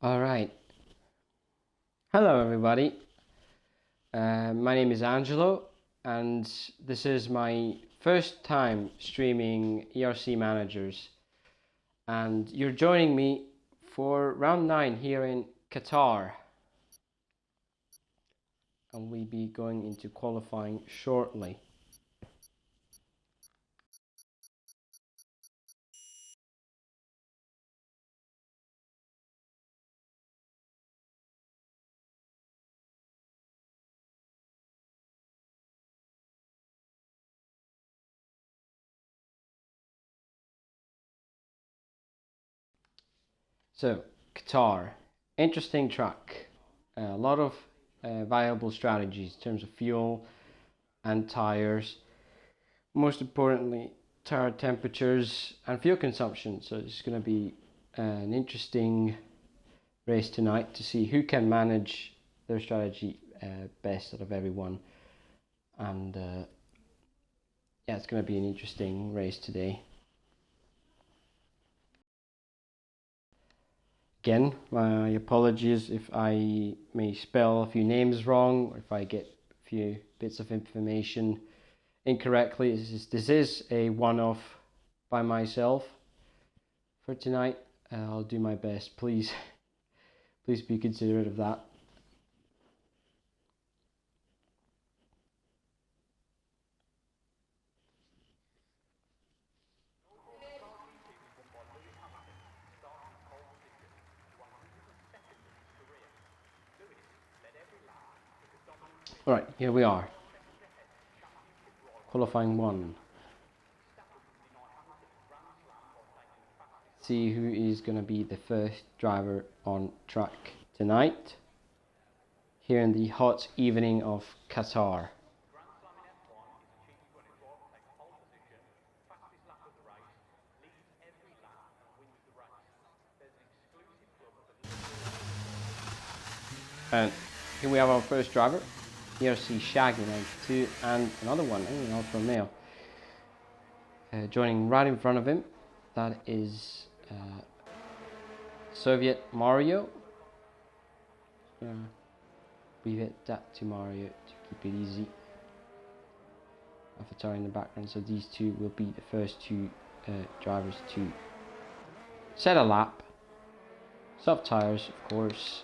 All right. Hello, everybody. My name is Angelo, and this is my first time streaming ERC Managers. And you're joining me for round 9 here in Qatar. And we'll be going into qualifying shortly. So, Qatar, interesting track. A lot of viable strategies in terms of fuel and tires. Most importantly, tire temperatures and fuel consumption. So it's going to be an interesting race tonight to see who can manage their strategy best out of everyone. And yeah, it's going to be an interesting race today. Again, my apologies if I may spell a few names wrong, or if I get a few bits of information incorrectly. This is a one-off by myself for tonight. I'll do my best. Please be considerate of that. All right, here we are. Qualifying 1. See who is going to be the first driver on track tonight here in the hot evening of Qatar. And here we have our first driver, ERC Shaggy 92, and another one, Alfa Romeo. Joining right in front of him, that is Soviet Mario. We've hit that to Mario to keep it easy. Avatar in the background, so these two will be the first two drivers to set a lap. Soft tires, of course.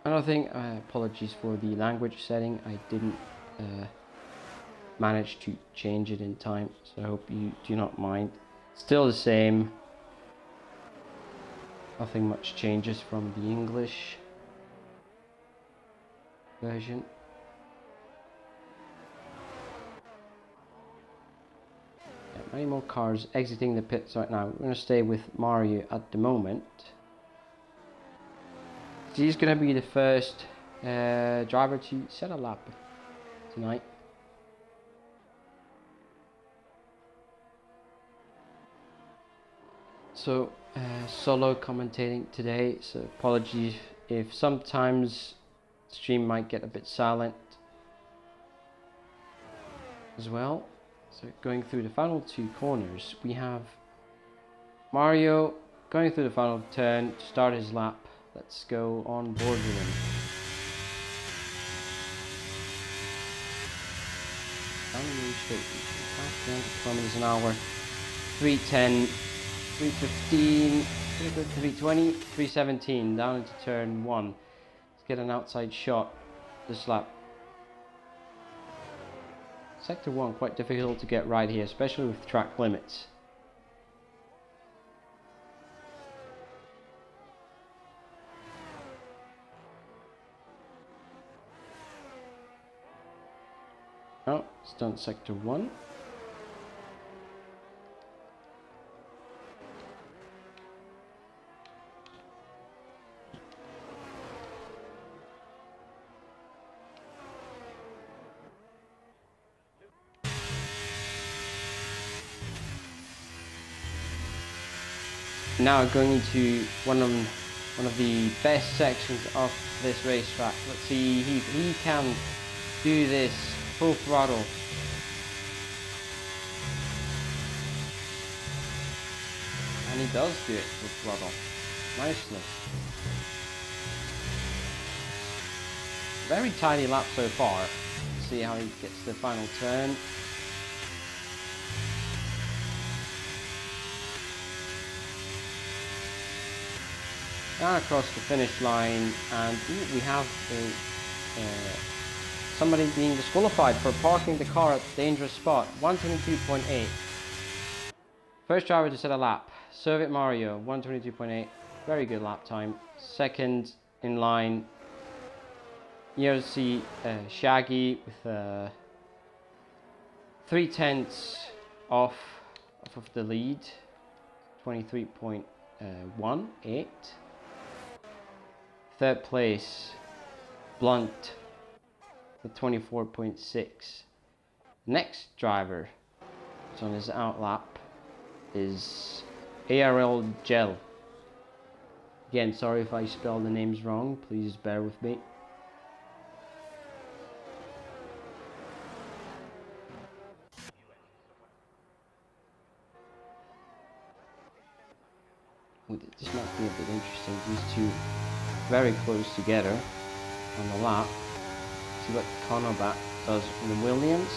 Another thing, apologies for the language setting. I didn't manage to change it in time, so I hope you do not mind. Still the same. Nothing much changes from the English version. Yeah, many more cars exiting the pits right now. We're going to stay with Mario at the moment. He's going to be the first driver to set a lap tonight. So, solo commentating today, so apologies if sometimes the stream might get a bit silent as well. So, going through the final 2 corners, we have Mario going through the final turn to start his lap. Let's go on board with him. Down kilometers an hour. 310, 315, 320, 317 down into turn 1. Let's get an outside shot this lap. Sector 1 quite difficult to get right here, especially with track limits. Oh, it's done sector 1. Now going into one of the best sections of this racetrack. Let's see if he can do this full throttle And he does do it with throttle nicely. Very tidy lap so far. See how he gets the final turn. Down across the finish line, and we have somebody being disqualified for parking the car at a dangerous spot. 122.8. First driver to set a lap. Servit Mario, 122.8. Very good lap time. Second in line, ERC Shaggy with 3/10 off of the lead. 23.18. Third place, Blunt with 24.6. Next driver that's on his out lap is ARL Gel. Again, sorry if I spell the names wrong, please bear with me. This might be a bit interesting, these two very close together on the lap. See what Conor does in the Williams.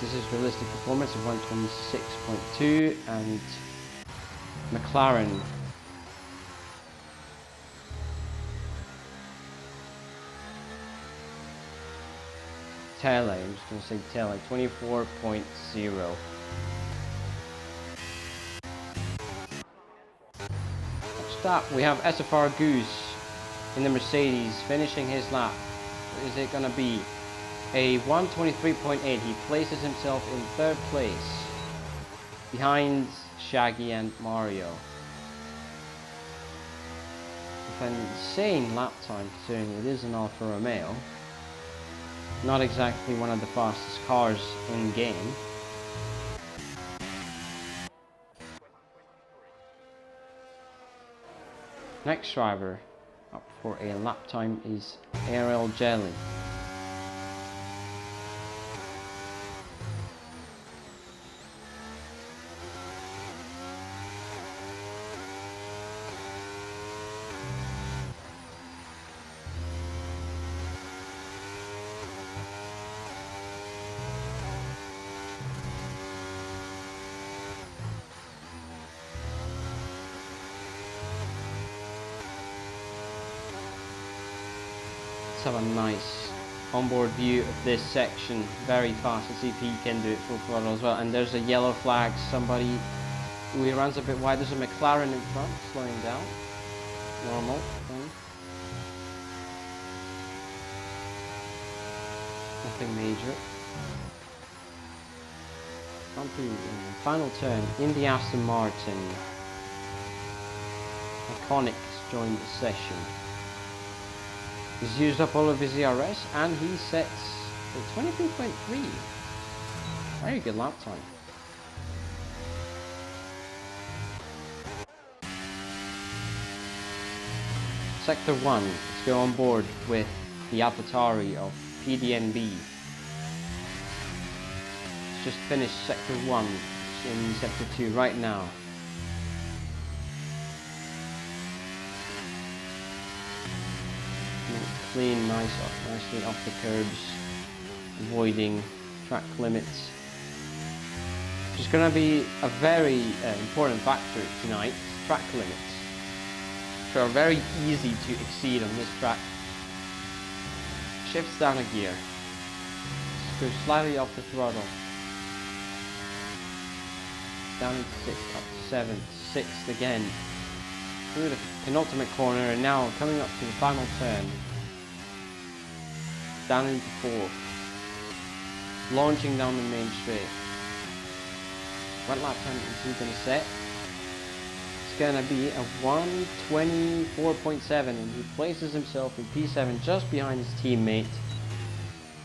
This is realistic performance of 126.2, and McLaren Tele, I'm just going to say Tele, 24.0. Next up we have SFR Goose in the Mercedes finishing his lap. Is it going to be a 123.8? He places himself in third place behind Shaggy and Mario. With an insane lap time considering it is an Alfa Romeo. Not exactly one of the fastest cars in game. Next driver up for a lap time is ARL Jelly. Let's have a nice onboard view of this section. Very fast. Let's see if he can do it full throttle as well. And there's a yellow flag. Somebody who he runs a bit wide. There's a McLaren in front, slowing down. Normal thing. Nothing major. On to the final turn in the Aston Martin. Iconics joined the session. He's used up all of his ERS and he sets the 23.3. Very good lap time. Sector 1, let's go on board with the AlphaTauri of PDNB. Let's just finish Sector 1 in Sector 2 right now. Clean, nicely off the curbs, avoiding track limits. Which is going to be a very important factor tonight, track limits. Which are very easy to exceed on this track. Shifts down a gear. Just go slightly off the throttle. Down into 6th, up to 7th, 6th again. Through the penultimate corner and now coming up to the final turn. Down into 4th, launching down the main straight. What lap time is he going to set? It's going to be a 124.7 and he places himself in P7 just behind his teammate.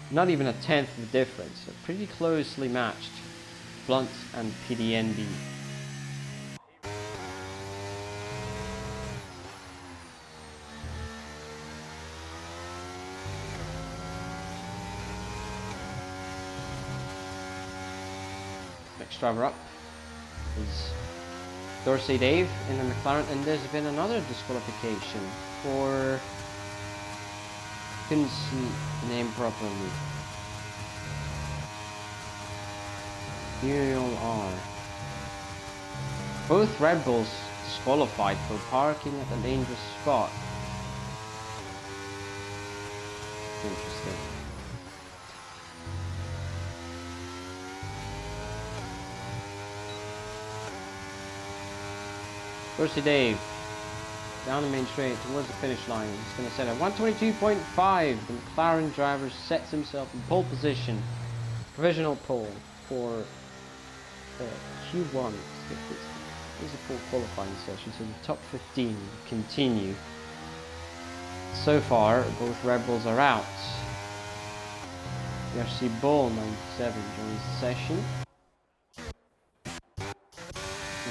Not even a tenth of the difference, so pretty closely matched, Blunt and PDNB. Next driver up is Dorsey Dave in the McLaren, and there's been another disqualification for, couldn't see the name properly, Muriel R. Both Red Bulls disqualified for parking at a dangerous spot. Interesting. Dorsey Dave down the main straight towards the finish line. He's going to set at 122.5. The McLaren driver sets himself in pole position. Provisional pole for Q1. This is a full qualifying session, so the top 15 continue. So far, both Red Bulls are out. ERC Bull 97 joins the session.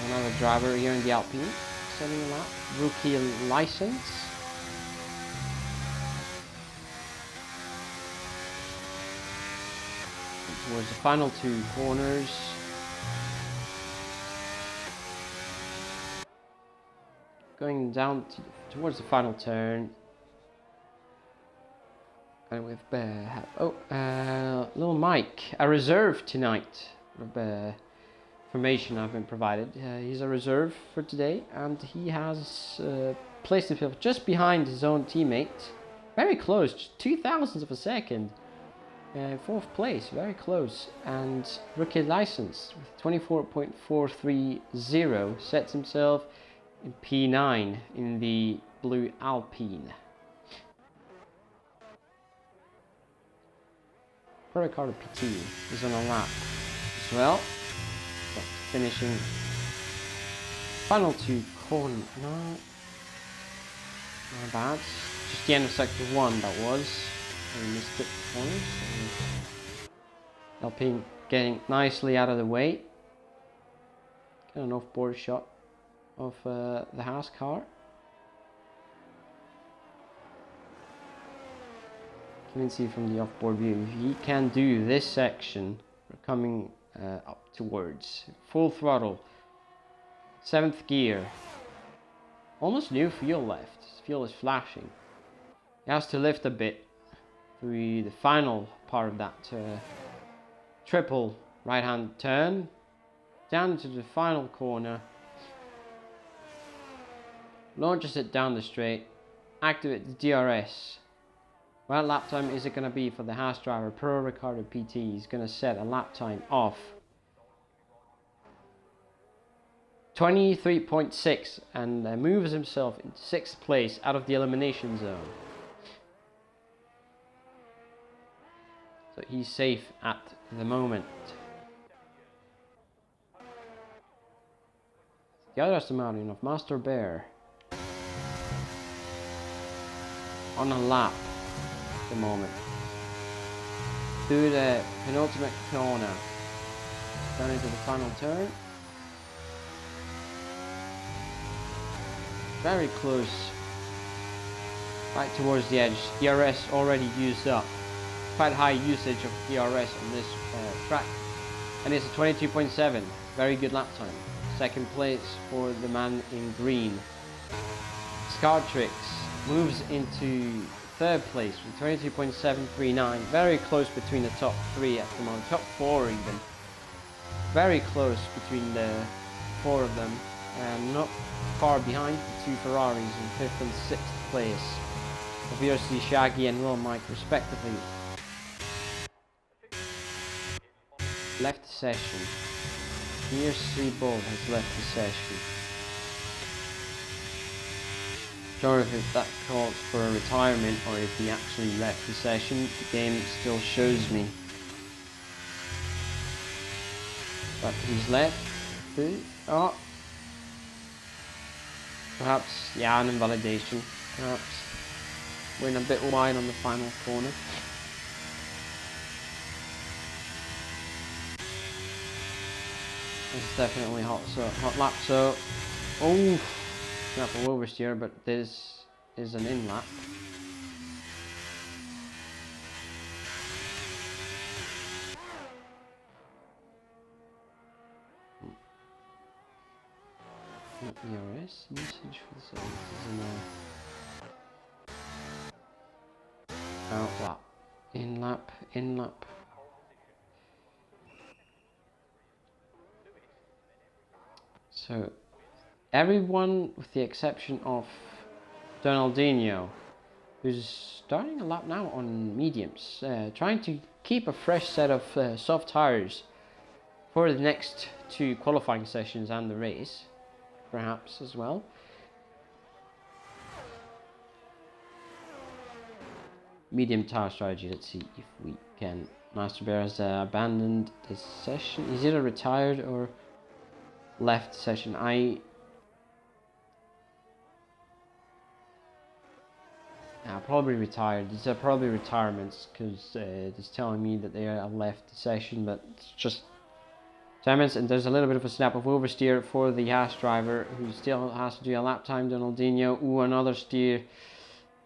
Another driver here in the Alpine, setting a lap. Rookie license. Towards the final two corners. Going down towards the final turn. And with little Mike, a reserve tonight. Information I've been provided. He's a reserve for today, and he has placed himself just behind his own teammate. Very close, 0.02 of a second. Fourth place, very close. And rookie license with 24.430 sets himself in P9 in the blue Alpine. Ricardo PT is on a lap as well. Finishing final two corner. No, not bad. Just the end of sector 1 that was. I missed it corners. Alpine getting nicely out of the way. Get an off-board shot of the Haas car. You can see from the off-board view, if he can do this section, we're coming up towards full throttle, 7th gear, almost no fuel left. His fuel is flashing. He has to lift a bit through the final part of that triple right hand turn down to the final corner, launches it down the straight, activate the DRS. What lap time is it going to be for the Haas driver? Pro Ricardo PT is going to set a lap time of 23.6 and moves himself into 6th place out of the elimination zone. So he's safe at the moment. The other Aston of Master Bear on a lap at the moment. Through the penultimate corner, down into the final turn. Very close, right towards the edge. DRS already used up. Quite high usage of DRS on this track, and it's a 22.7. Very good lap time. 2nd place for the man in green. Scartrix moves into 3rd place with 22.739. Very close between the top 3 at the moment. Top 4 even. Very close between the 4 of them, and not far behind the 2 Ferraris in 5th and 6th place of ERC Shaggy and Will Mike respectively. Left the session. ERC Bull has left the session. Sure if that calls for a retirement or if he actually left the session. The game still shows me, but he's left. Oh, perhaps, yeah, an invalidation. Perhaps went a bit wide on the final corner. It's definitely hot lap. So, oh, not for oversteer, but this is an in lap. Not ERS usage for the services in out lap, in lap. So everyone with the exception of Donaldinho, who's starting a lap now on mediums, trying to keep a fresh set of soft tires for the next two qualifying sessions and the race, perhaps as well. Medium tire strategy. Let's see if we can. Master Bear has abandoned the session. Is it a retired or left session? Probably retired. These are probably retirements because it's telling me that they are left the session, but it's just 10 minutes, and there's a little bit of a snap of oversteer for the Haas driver who still has to do a lap time. Donaldinho, another steer,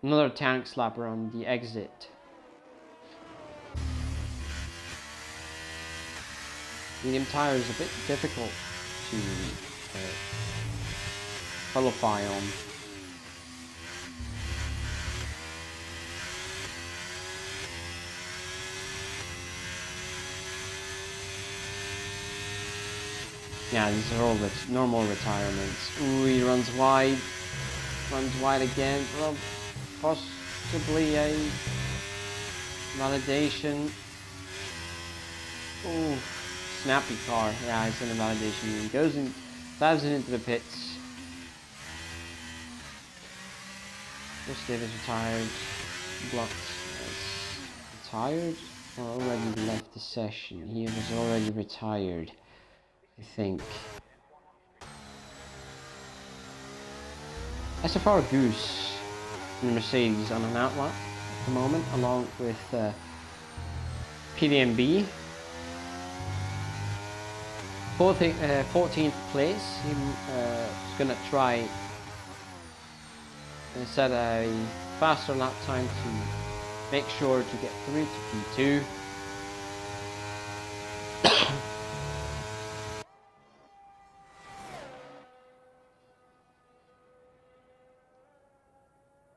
another tank slapper on the exit. Medium tire is a bit difficult to qualify on. Yeah, these are all normal retirements. Ooh, he runs wide again. Well, possibly a validation. Ooh, snappy car. Yeah, it's in a validation. He goes and dives it into the pits. Chris Davis retired. Blocked as retired or already left the session. He was already retired, I think. SFR Goose in Mercedes on an outlap at the moment, along with PDMB. 14th place. He's going to try and set a faster lap time to make sure to get through to P2.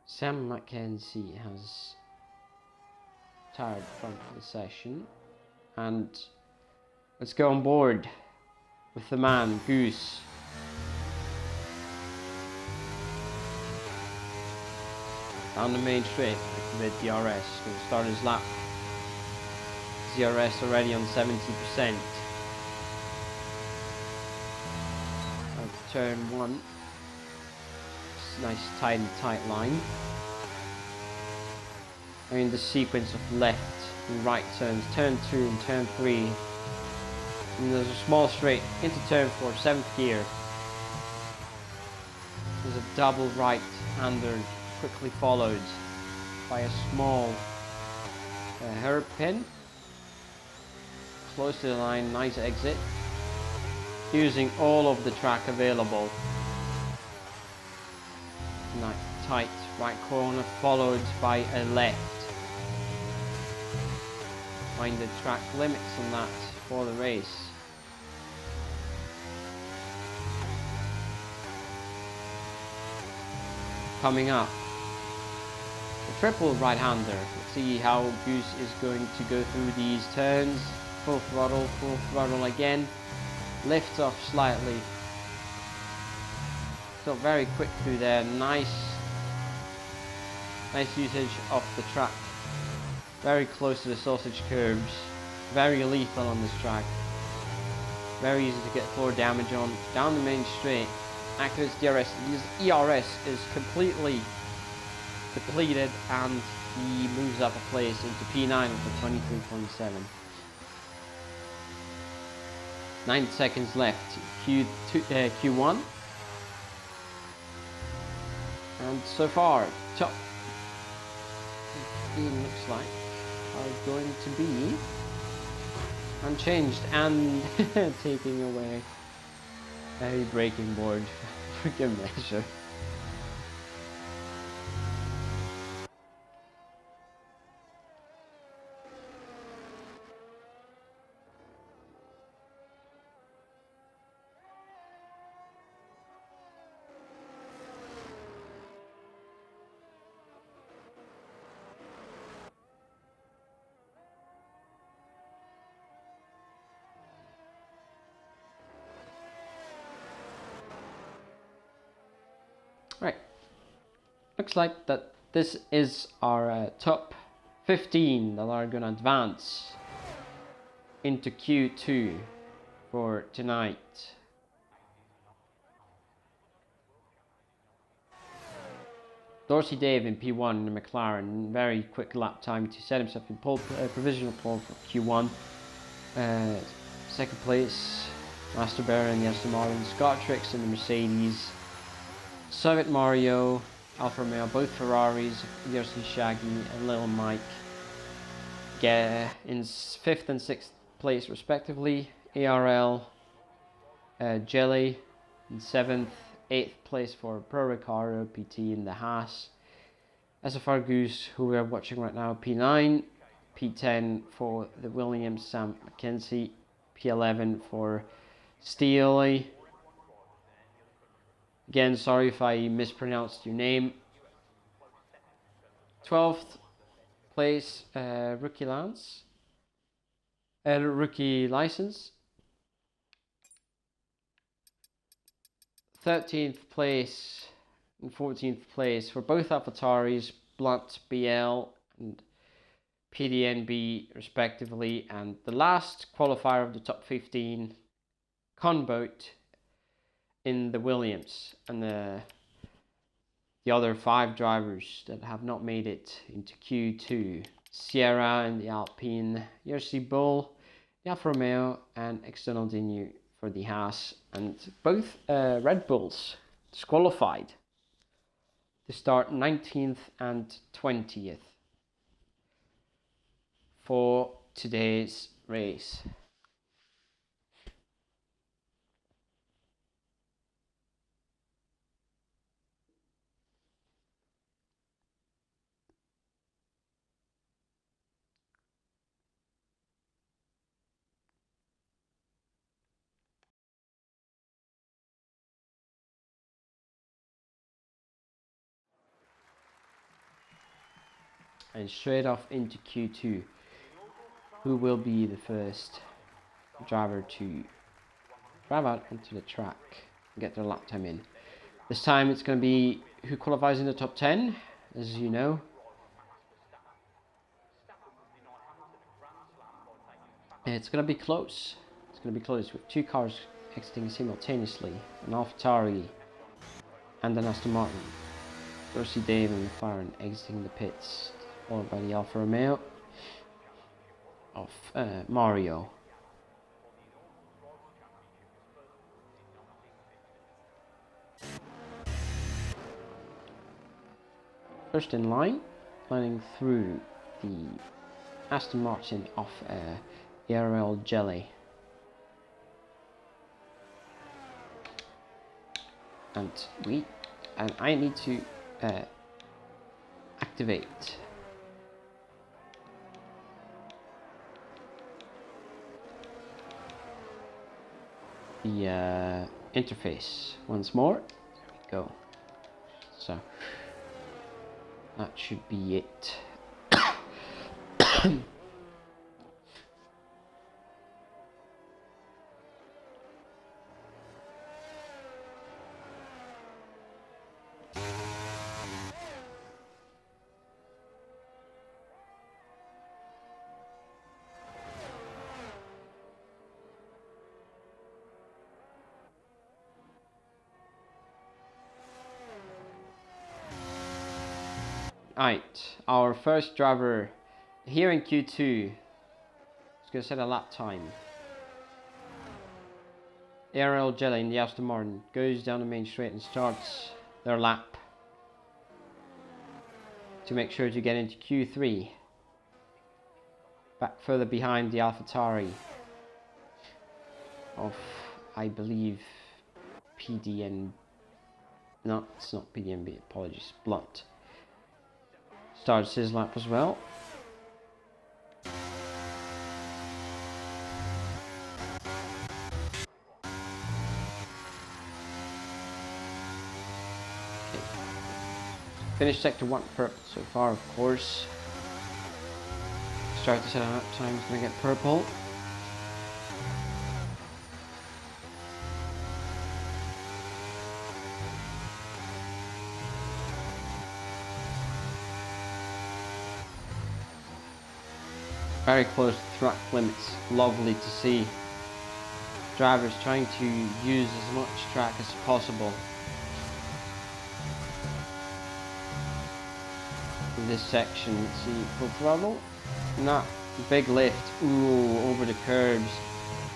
Sam Mackenzie has retired from the session, and let's go on board with the man, Goose. Down the main straight with DRS, going to start his lap. DRS already on 70%. Turn 1. Nice tight line. And in the sequence of left and right turns, turn 2 and turn 3. And there's a small straight into turn 4, 7th gear. There's a double right-hander quickly followed by a small hairpin. Close to the line, nice exit. Using all of the track available. Nice tight right corner followed by a left. Mind the track limits on that for the race. Coming up, the triple right-hander. Let's see how Goose is going to go through these turns. Full throttle again. Lifts off slightly. Got very quick through there. Nice usage of the track. Very close to the sausage curbs. Very lethal on this track. Very easy to get floor damage on. Down the main straight. Activates DRS. His ERS is completely depleted, and he moves up a place into P9 with a 23.7. 9 seconds left. Q1. And so far, top 15 looks like are going to be unchanged and taking away a braking board for good measure. Right, looks like that this is our top 15 that are going to advance into Q2 for tonight. Dorsey Dave in P1 in the McLaren, very quick lap time to set himself in provisional pole for Q1. Second place, Master Bear in the Aston Martin, Scott Tricks in the Mercedes, Soviet Mario, Alfa Romeo, both Ferraris, ERC Shaggy and Little Mike get in 5th and 6th place respectively. ARL Jelly in 7th, 8th place for Pro Ricardo PT in the Haas. SFR Goose, who we are watching right now, P9, P10 for the Williams Sam McKenzie, P11 for Steely. Again, sorry if I mispronounced your name. 12th place, Rookie Lance, Rookie License. 13th place and 14th place for both AlphaTauris, Blunt BL and PDNB respectively, and the last qualifier of the top 15, Conboat in the Williams, and the other 5 drivers that have not made it into Q2, Sierra in the Alpine, ERC Bull, the Alfa Romeo and External Dinu for the Haas, and both Red Bulls disqualified to start 19th and 20th for today's race. And straight off into Q2, who will be the first driver to drive out onto the track and get their lap time in. This time it's going to be who qualifies in the top 10, as you know. It's going to be close. It's going to be close with 2 cars exiting simultaneously, an AlphaTauri and an Aston Martin. Dorsey Dave and McLaren exiting the pits, followed by the Alfa Romeo of Mario. First in line, running through the Aston Martin of ARL Jelly. And I need to activate the interface once more. There we go. So that should be it. Right, our first driver here in Q2 is going to set a lap time. ARL Jelly in the Aston Martin goes down the main straight and starts their lap to make sure to get into Q3. Back further behind the AlphaTauri of, I believe, PDN. No, it's not PDNB, apologies, Blunt. Starts his lap as well. Okay. Finished sector 1 purple so far, of course. Start to set a lap time, is going to get purple. very close to track limits. Lovely to see. Drivers trying to use as much track as possible. In this section, see full throttle, not big lift, ooh, over the curbs.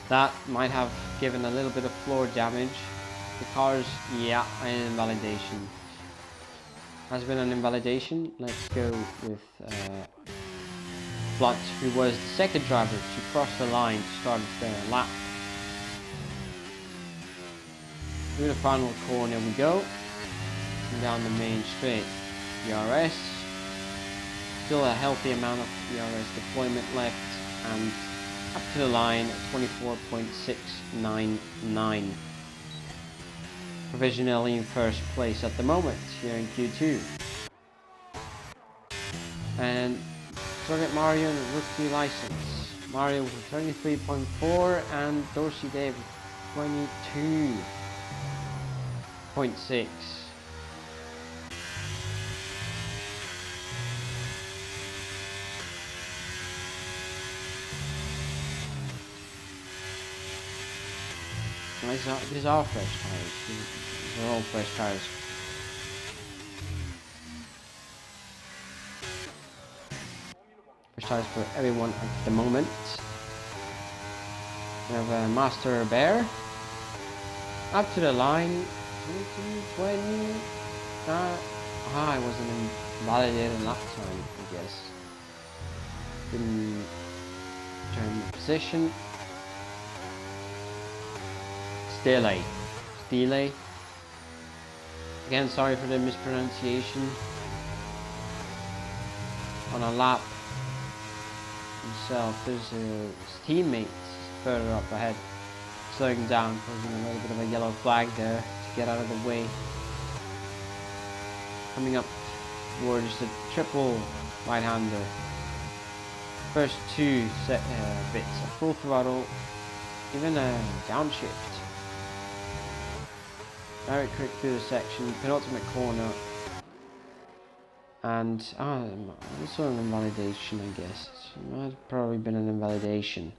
That might have given a little bit of floor damage. The car's, yeah, an invalidation. Has been an invalidation. Let's go with Blunt, who was the second driver to cross the line to start the lap. Through the final corner we go, and down the main straight. ERS, still a healthy amount of ERS deployment left, and up to the line at 24.699. Provisionally in first place at the moment here in Q2. And Target Mario rookie license. Mario with 33.4 and Dorsey Dave with 22.6. These are fresh tires. They're all fresh tires. Fresh tires for everyone at the moment. We have a Master Bear. Up to the line. 20. I wasn't invalidated last time, I guess. Didn't turn the position. Delay. Again, sorry for the mispronunciation. On a lap himself, there's his teammates further up ahead, slowing down, causing a little bit of a yellow flag there to get out of the way. Coming up towards the triple right-hander. First two bits, a full throttle, even a downshift. Very quick through the section, penultimate corner, and also an invalidation, I guess. It might have probably been an invalidation.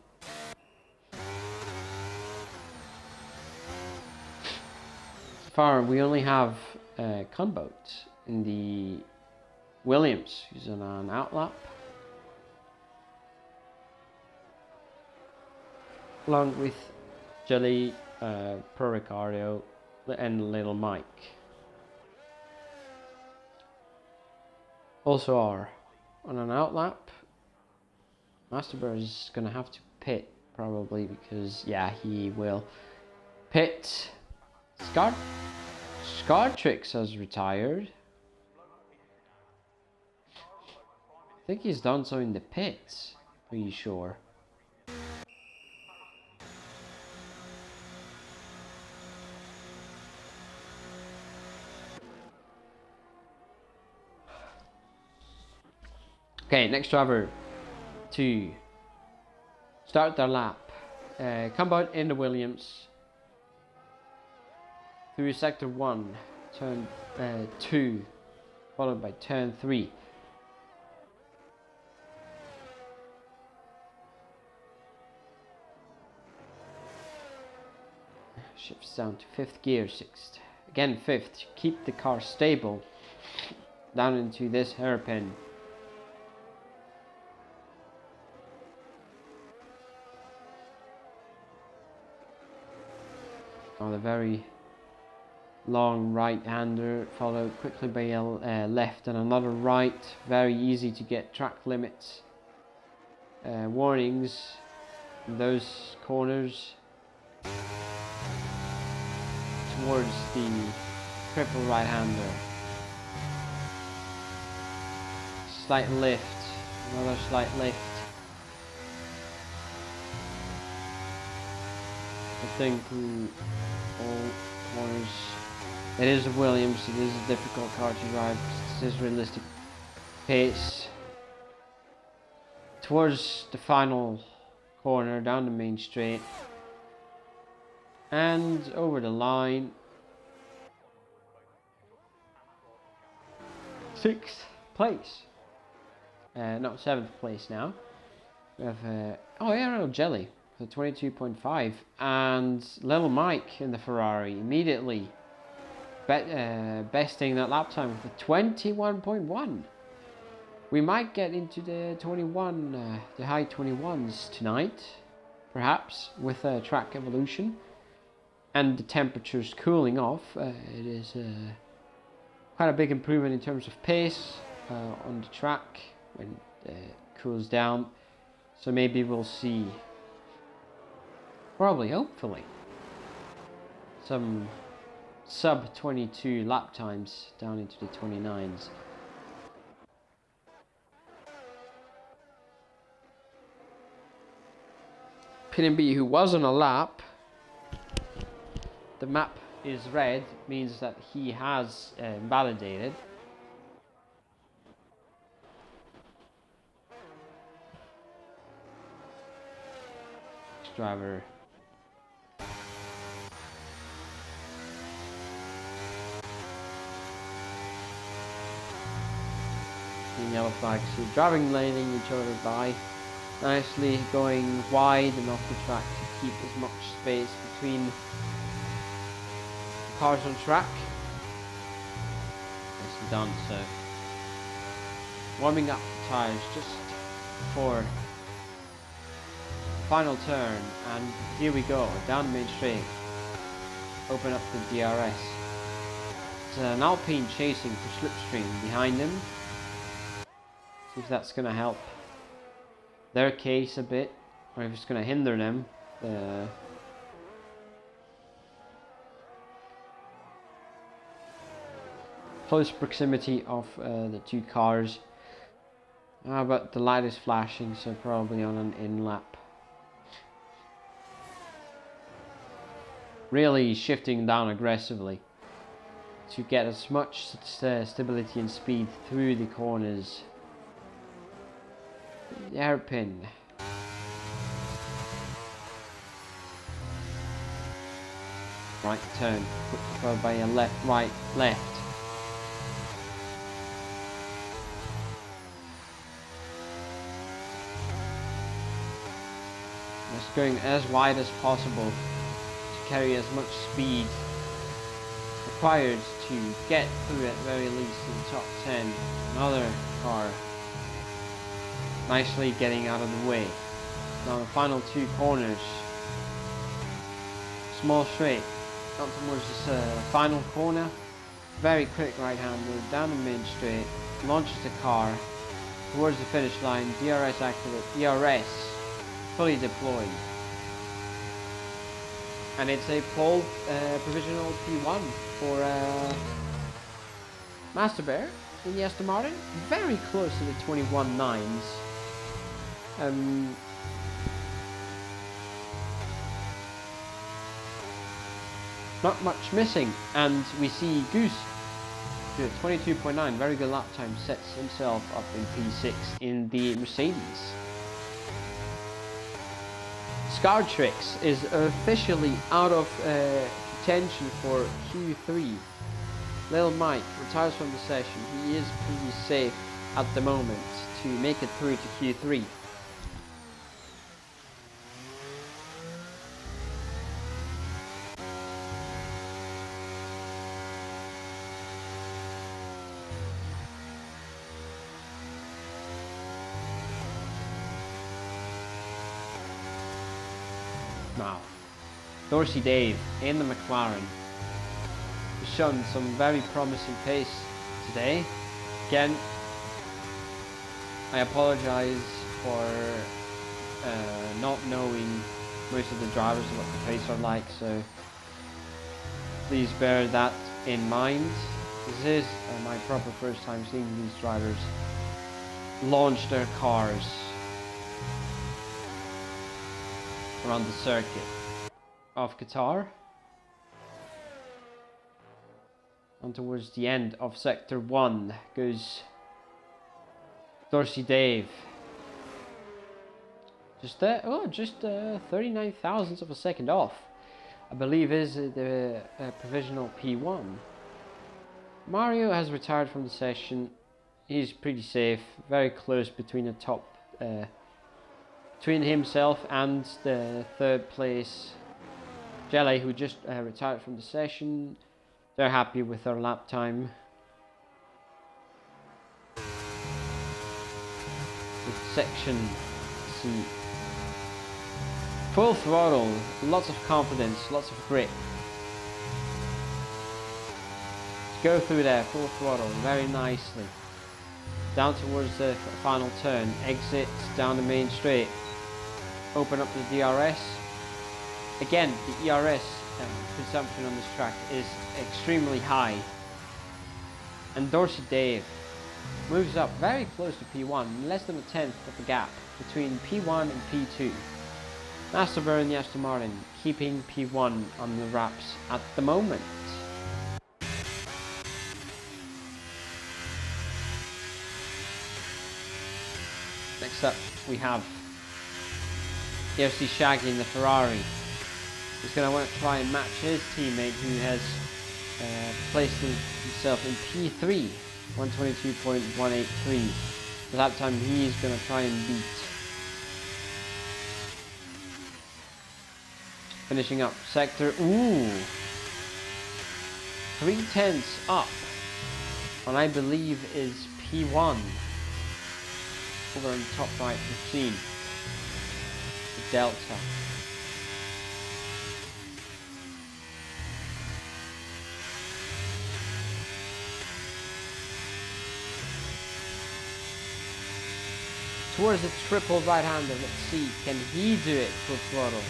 So far, we only have Cunboat in the Williams, who's on an outlap, along with Jelly, Pro Ricardo, and Little Mike. Also are on an outlap. Masterbear is gonna have to pit probably because he will pit. Scartrix has retired. I think he's done so in the pits, pretty sure. Okay, next driver to start their lap. Come out in the Williams through sector 1, turn 2, followed by turn 3. Shifts down to 5th gear, 6th. Again 5th, keep the car stable down into this hairpin. On a very long right-hander, followed quickly by a left and another right. Very easy to get track limits. Warnings in those corners towards the triple right-hander. Slight lift, another slight lift. I think all corners. It is a Williams, it is a difficult car to drive. This is realistic pace. Towards the final corner, down the main straight. And over the line. 6th place. No, 7th place now. We have Ariel Jelly for 22.5, and Little Mike in the Ferrari immediately besting that lap time with a 21.1. We might get into the the high 21s tonight, perhaps, with track evolution and the temperatures cooling off. It is quite a big improvement in terms of pace on the track when it cools down. So maybe we'll see, probably, hopefully, some sub 22 lap times down into the 29s. Pin B, who was on a lap, the map is red, means that he has validated. Driver in yellow flags, so driving laning each other by, nicely going wide and off the track to keep as much space between the cars on track. Nicely done. So warming up the tyres just before final turn, and here we go, down the main straight, open up the DRS. It's an Alpine chasing for slipstream behind him. See if that's going to help their case a bit, or if it's going to hinder them. Close proximity of the two cars, but the light is flashing, so probably on an in-lap. Really shifting down aggressively to get as much stability and speed through the corners. The hairpin. Right turn, followed by a left, right, left. Just going as wide as possible to carry as much speed required to get through at very least in the top 10. Another car nicely getting out of the way. Now the final two corners. Small straight up towards this final corner. Very quick right hander down the main straight. Launches the car towards the finish line. DRS activate. DRS fully deployed. And it's a pole provisional P1 for Master Bear in the Aston Martin. Very close to the 21.9s. Not much missing, and we see Goose to 22.9, very good lap time, sets himself up in P6 in the Mercedes. Scartrix is officially out of contention for Q3. Lil Mike retires from the session. He is pretty safe at the moment to make it through to Q3. Now, Dorsey Dave in the McLaren has shown some very promising pace today. Again, I apologize for not knowing most of the drivers and what the pace are like, so please bear that in mind. This is my proper first time seeing these drivers launch their cars around the circuit of Qatar. And towards the end of Sector 1 goes Dorsey Dave. Just 39 thousandths of a second off, I believe, is the provisional P1. Mario has retired from the session. He's pretty safe, very close between the top between himself and the third place Jelly, who just retired from the session. They're happy with their lap time. With section C. Full throttle, lots of confidence, lots of grip. Go through there, full throttle, very nicely. Down towards the final turn, exit down the main straight. Open up the DRS. Again, the ERS consumption on this track is extremely high. And Dorsey Dave moves up very close to P1, less than a tenth of the gap between P1 and P2. Master Bear and the Aston Martin keeping P1 on the wraps at the moment. Next up we have ERC Shaggy in the Ferrari. He's going to want to try and match his teammate who has placed himself in P3, 122.183. So that time he's going to try and beat. Finishing up sector, 3/10 up on I believe is P1 over on the top right machine. The Delta. Towards the triple right-hander, let's see, can he do it full throttle?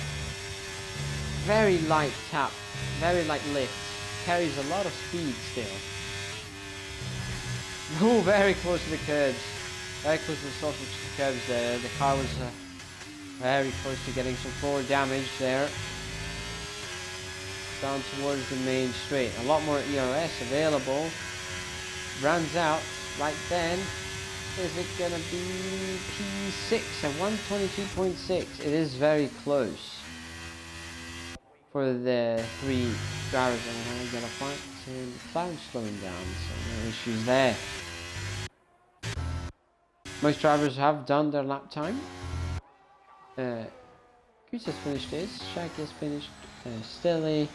Very light tap, very light lift, carries a lot of speed still. Oh, very close to the curbs, very close to the social curbs there. The car was very close to getting some forward damage there. Down towards the main straight, a lot more ERS available. Runs out right then. Is it gonna be P6 at 122.6? It is very close for the three drivers, and I'm gonna find McLaren slowing down, so no issues there. Most drivers have done their lap time. Goose has finished his, Shaq has finished, Stilly,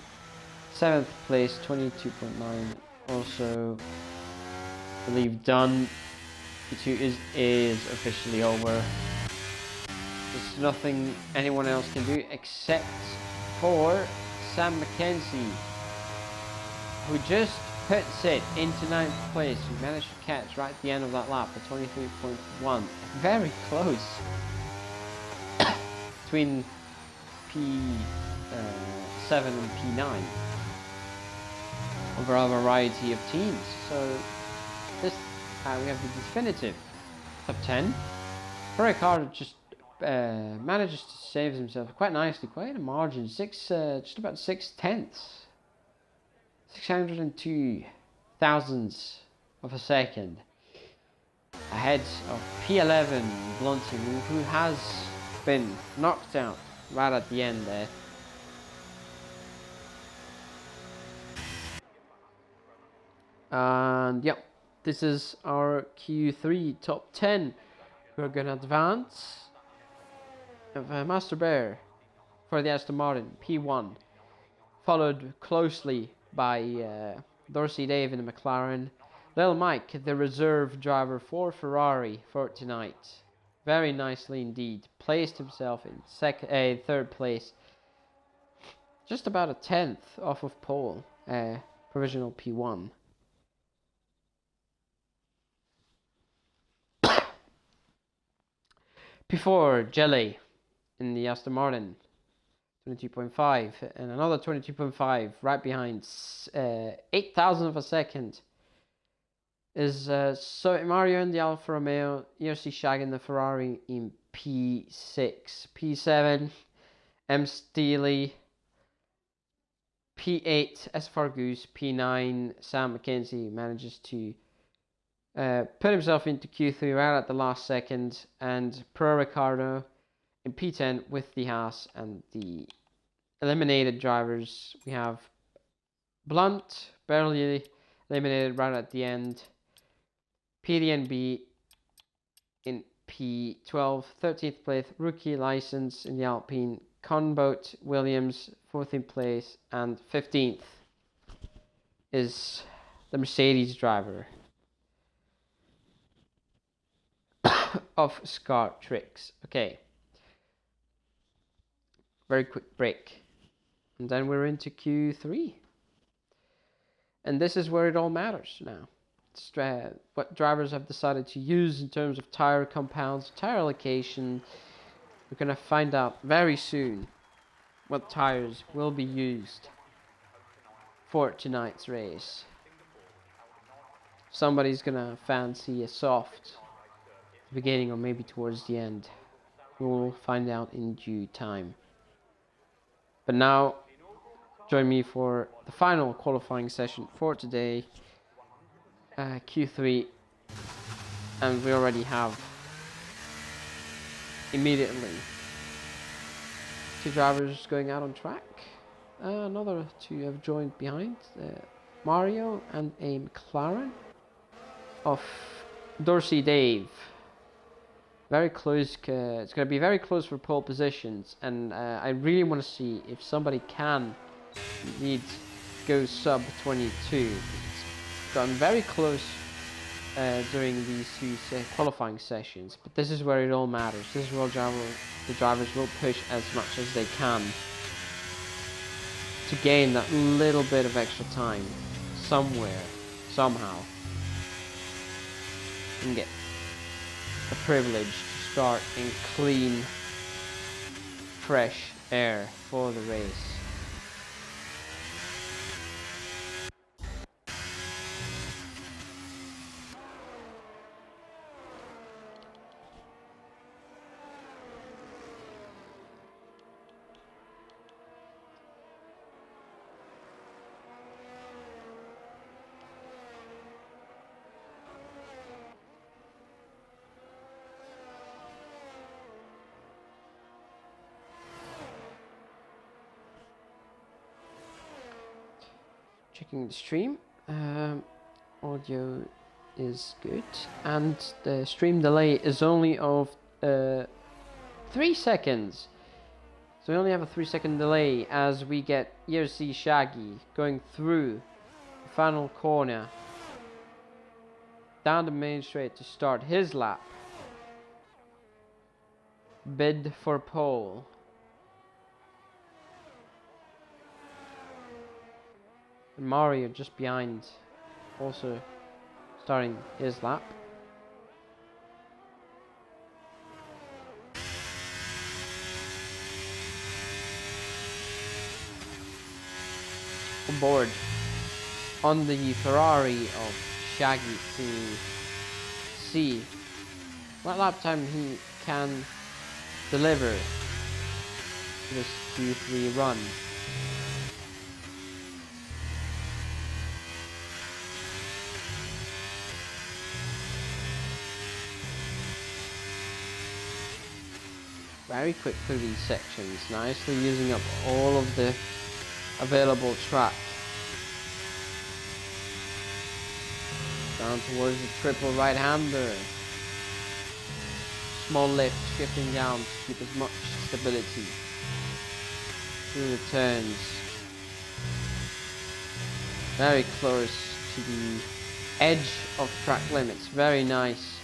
7th place, 22.9. Also, I believe done. P2 is officially over. There's nothing anyone else can do except for Sam McKenzie, who just puts it into 9th place. He managed to catch right at the end of that lap at 23.1. Very close between P7 and P9 over a variety of teams. So this we have the definitive top 10. Ricardo just manages to save himself quite nicely, quite a margin, just about 6/10, 602 thousandths of a second ahead of P11 Blunty, who has been knocked out right at the end there. And yep. This is our Q3 top 10. We're going to advance. Master Bear for the Aston Martin, P1. Followed closely by Dorsey Dave in the McLaren. Lil Mike, the reserve driver for Ferrari for tonight. Very nicely indeed. Placed himself in third place. Just about a 10th off of pole. Provisional P1. P4 Jelly in the Aston Martin, 22.5, and another 22.5 right behind, 8,000 of a second is so Mario in the Alfa Romeo, ERC Shag in the Ferrari in P6, P7 M Steely, P8 SFR Goose, P9 Sam McKenzie manages to put himself into Q3 right at the last second, and Pro Ricardo in P10 with the Haas. And the eliminated drivers, we have Blunt barely eliminated right at the end, PDNB in P12, 13th place, rookie license in the Alpine. Conboat Williams, 14th place, and 15th is the Mercedes driver of Scar Tricks. Okay, very quick break, and then we're into Q3, and this is where it all matters now. It's what drivers have decided to use in terms of tire compounds, tire allocation. We're gonna find out very soon what tires will be used for tonight's race. Somebody's gonna fancy a soft beginning or maybe towards the end. We'll find out in due time. But now, join me for the final qualifying session for today, Q3, and we already have immediately 2 drivers going out on track. Another 2 have joined behind, Mario and a McLaren of Dorsey Dave. Very close. It's going to be very close for pole positions, and I really want to see if somebody can go sub 22. It's gotten very close during these 2 qualifying sessions, but this is where it all matters. This is where the drivers will push as much as they can to gain that little bit of extra time somewhere, somehow, and get the privilege to start in clean, fresh air for the race. Checking the stream, audio is good, and the stream delay is only of 3 seconds. So we only have a 3-second delay as we get ERC Shaggy going through the final corner down the main straight to start his lap. Bid for pole. And Mario just behind, also starting his lap. On board on the Ferrari of Shaggy to see what lap time he can deliver this Q3 run. Very quick through these sections, nicely using up all of the available track. Down towards the triple right-hander. Small lift, shifting down to keep as much stability through the turns. Very close to the edge of track limits. Very nice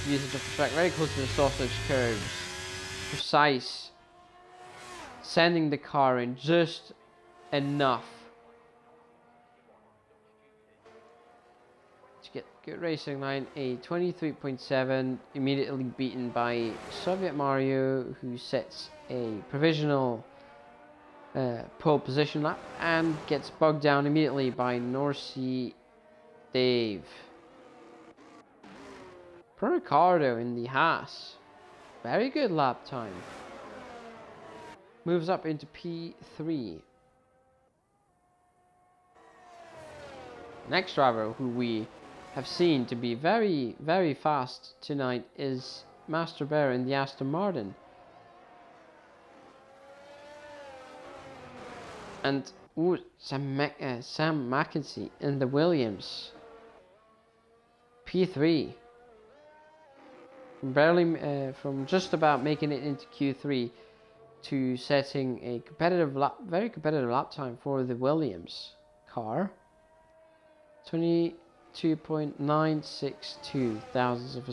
usage of the track, very close to the sausage curves. Precise, sending the car in just enough to get good racing line. A 23.7, immediately beaten by Soviet Mario, who sets a provisional pole position lap and gets bogged down immediately by Dorsey Dave. Pro Ricardo in the Haas. Very good lap time. Moves up into P3. Next driver who we have seen to be very, very fast tonight is Master Bear in the Aston Martin. And Sam Mackenzie in the Williams. P3. from just about making it into Q3 to setting a very competitive lap time for the Williams car. 22.962 thousandths of a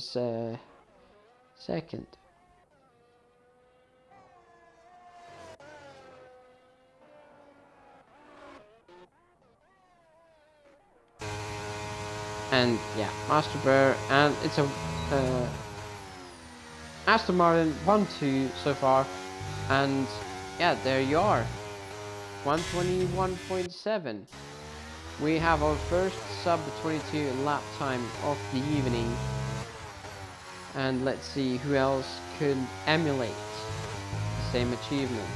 second. And yeah, Master Bear, and it's a Aston Martin 1-2 so far, and yeah, there you are, 121.7. We have our first sub 22 lap time of the evening, and let's see who else could emulate the same achievement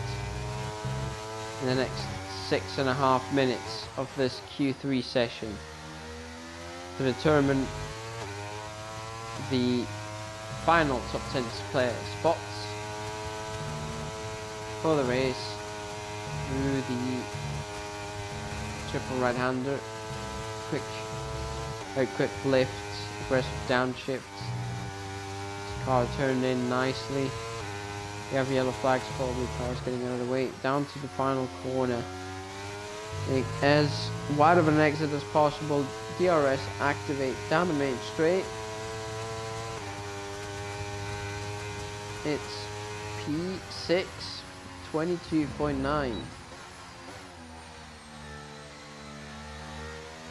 in the next 6.5 minutes of this Q3 session to determine the final top 10 spots for the race through the triple right-hander, very quick lift, aggressive downshift. Car turned in nicely. We have yellow flags, probably cars getting out of the way. Down to the final corner. Make as wide of an exit as possible. DRS activate down the main straight. It's P6 22.9.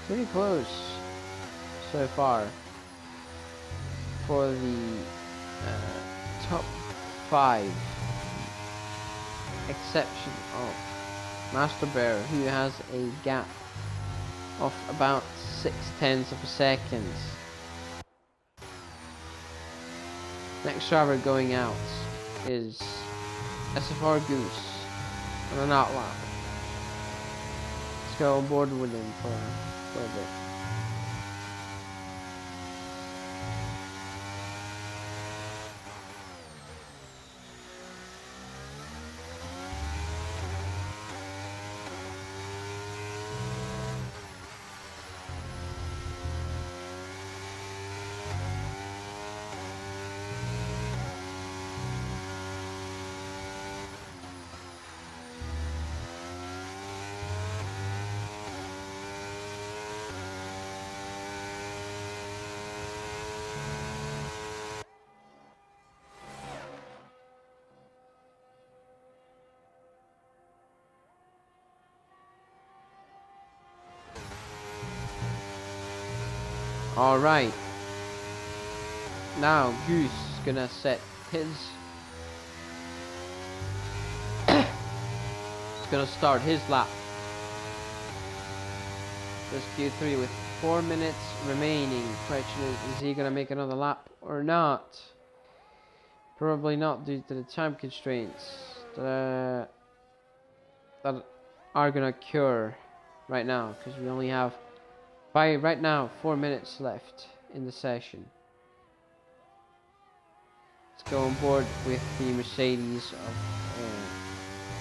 Pretty close so far for the top 5, exception of Master Bear, who has a gap of about 0.6 of a second. Next driver going out is SFR Goose on an outlap. Let's go on board with him for a bit. Alright, now Goose is gonna set his he's gonna start his lap. This Q3 with 4 minutes remaining. Question is he gonna make another lap or not? Probably not, due to the time constraints that are gonna occur right now, because we only have right now 4 minutes left in the session. Let's go on board with the Mercedes of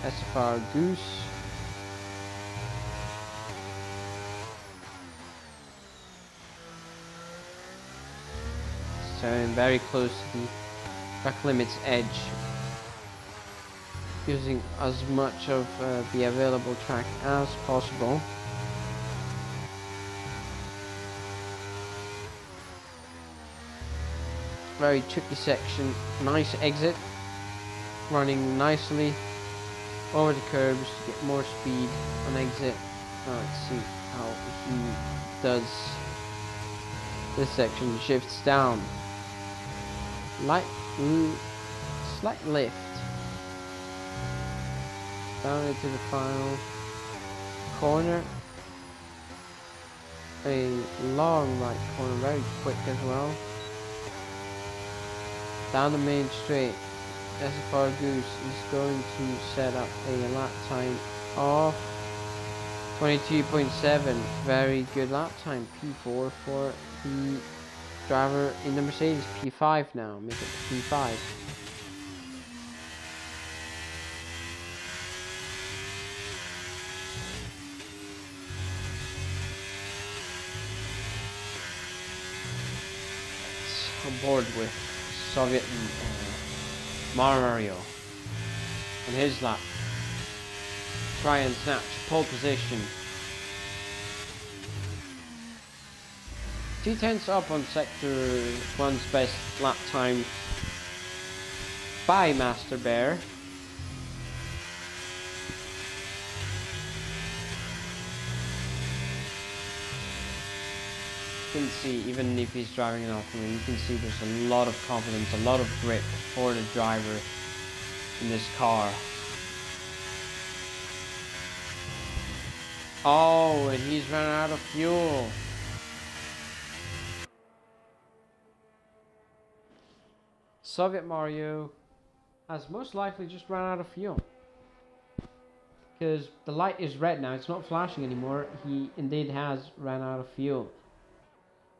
SFR Goose. So very close to the track limit's edge, using as much of the available track as possible. Very tricky section, nice exit, running nicely over the curbs to get more speed on exit. Let's see how he does this section. Shifts down, slight lift down into the final corner, a long right corner, very quick as well. Down the main straight, SFR Goose is going to set up a lap time of 22.7. Very good lap time. P4 for the driver in the Mercedes. P5 now, make it P5. On board with Soviet Mario on his lap. Try and snatch pole position. 2/10 up on sector 1's best lap time by Master Bear. You can see, even if he's driving an off-road, you can see there's a lot of confidence, a lot of grip for the driver in this car. Oh, and he's run out of fuel. Soviet Mario has most likely just run out of fuel. Because the light is red now, it's not flashing anymore. He indeed has ran out of fuel.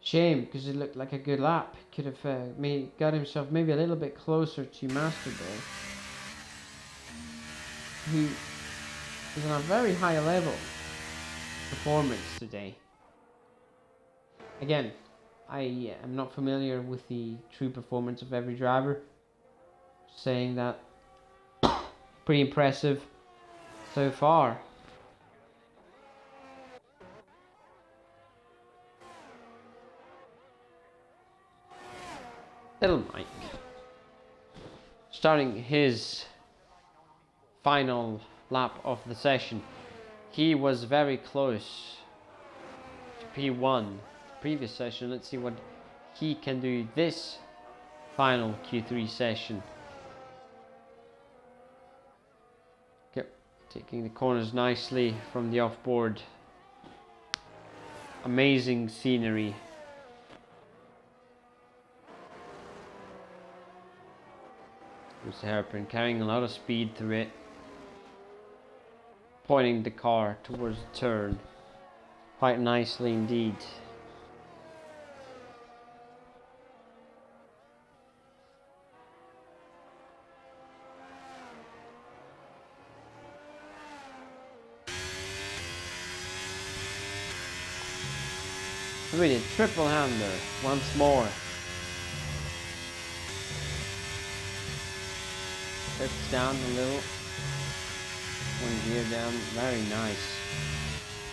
Shame, because it looked like a good lap. Could have got himself maybe a little bit closer to Master Bear, who is on a very high level performance today. Again, I am not familiar with the true performance of every driver. Saying that, pretty impressive so far. Little Mike, starting his final lap of the session. He was very close to P1 the previous session. Let's see what he can do this final Q3 session. Okay, taking the corners nicely from the offboard. Amazing scenery. There's the hairpin carrying a lot of speed through it, pointing the car towards the turn quite nicely indeed. Really, triple hander once more. Steps down a little. One gear down. Very nice.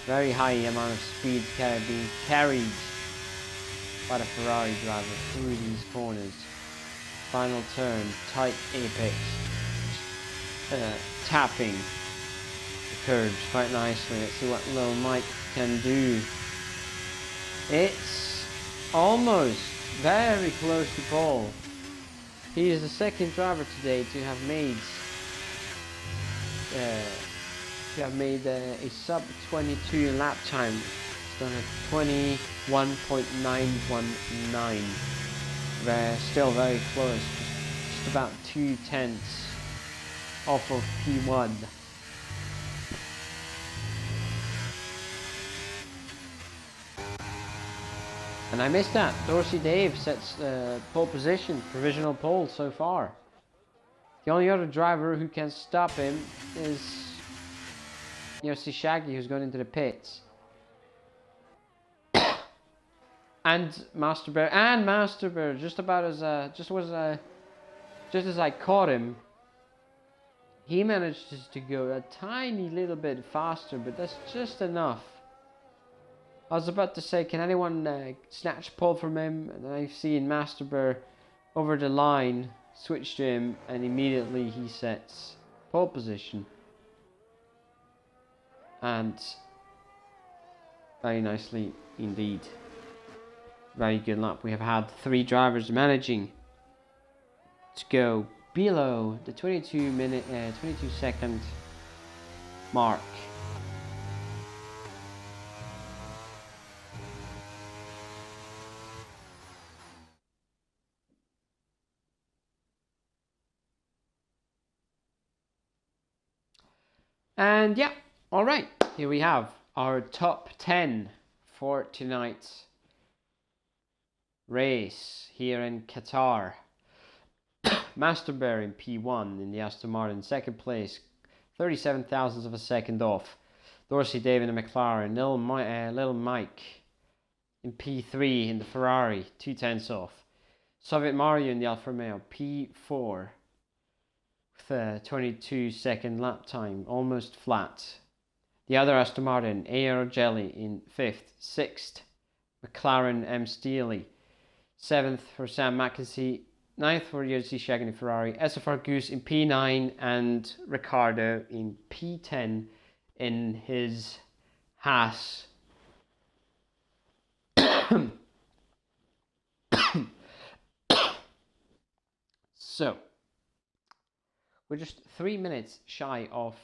Very high amount of speed being carried by the Ferrari driver through these corners. Final turn. Tight apex. Tapping the curves quite nicely. Let's see what little Mike can do. It's almost very close to pole. He is the second driver today to have made a sub 22 lap time. It's done a 21.919. Still very close, just about 2/10 off of P1. And I missed that. Dorsey Dave sets pole position, provisional pole so far. The only other driver who can stop him is ERC Shaggy, who's going into the pits. And Master Bear, just as I caught him, he managed to go a tiny little bit faster, but that's just enough. I was about to say, can anyone snatch pole from him? And I've seen Master Bear over the line, switch to him, and immediately he sets pole position. And very nicely indeed. Very good lap. We have had 3 drivers managing to go below the 22 second mark. And yeah, alright, here we have our top 10 for tonight's race here in Qatar. Master Bear in P1 in the Aston Martin, second place, 37 thousandths of a second off. Dorsey Dave in the McLaren, Little Mike in P3 in the Ferrari, 2/10 off. Soviet Mario in the Alfa Romeo, P4 with a 22-second lap time, almost flat. The other Aston Martin, Aero Jelly in 5th. 6th, McLaren M. Steely. 7th for Sam Mackenzie. 9th for ERC Shaggy Ferrari. SFR Goose in P9 and Ricciardo in P10 in his Haas. So, we're just 3 minutes shy of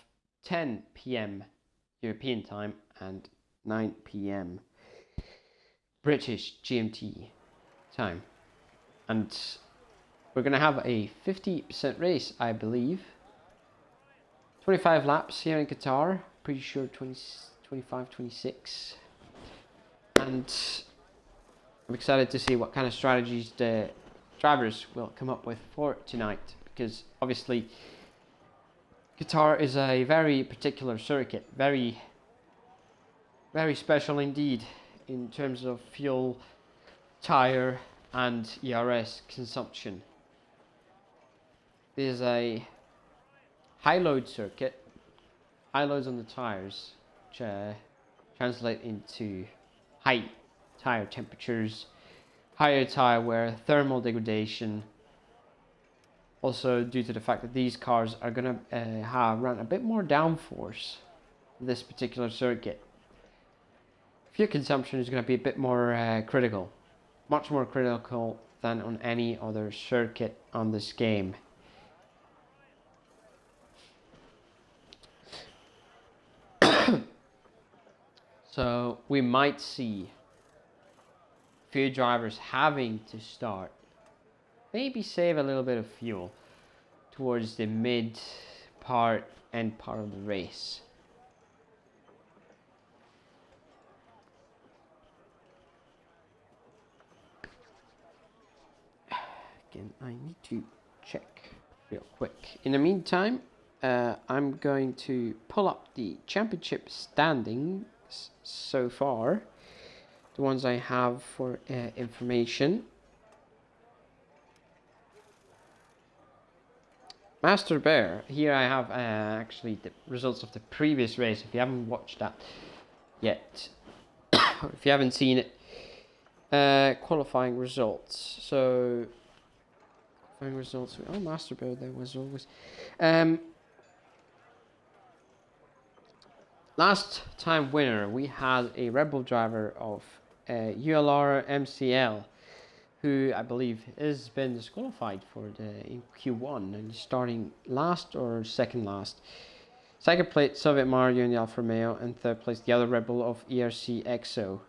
10 p.m. European time and 9 p.m. British GMT time. And we're going to have a 50% race, I believe. 25 laps here in Qatar. Pretty sure 25, 26. And I'm excited to see what kind of strategies the drivers will come up with for tonight, because obviously Qatar is a very particular circuit, very special indeed in terms of fuel, tire and ERS consumption. It is a high load circuit, high loads on the tires, which translate into high tire temperatures, higher tire wear, thermal degradation. Also due to the fact that these cars are going to run a bit more downforce in this particular circuit. Fuel consumption is going to be a bit more critical, much more critical than on any other circuit on this game. So we might see a few drivers having to start, maybe save a little bit of fuel towards the end part of the race. Again, I need to check real quick. In the meantime, I'm going to pull up the championship standings so far, the ones I have for information. Master Bear, here I have actually the results of the previous race, if you haven't watched that yet, or if you haven't seen it. Qualifying results. So, qualifying results, oh, Master Bear there was always. Last time winner, we had a Red Bull driver of ULR MCL, who I believe has been disqualified for the Q1 and starting last or second last. Second place, Soviet Mario in the Alfa Romeo, and third place, the other Red Bull of ERC EXO.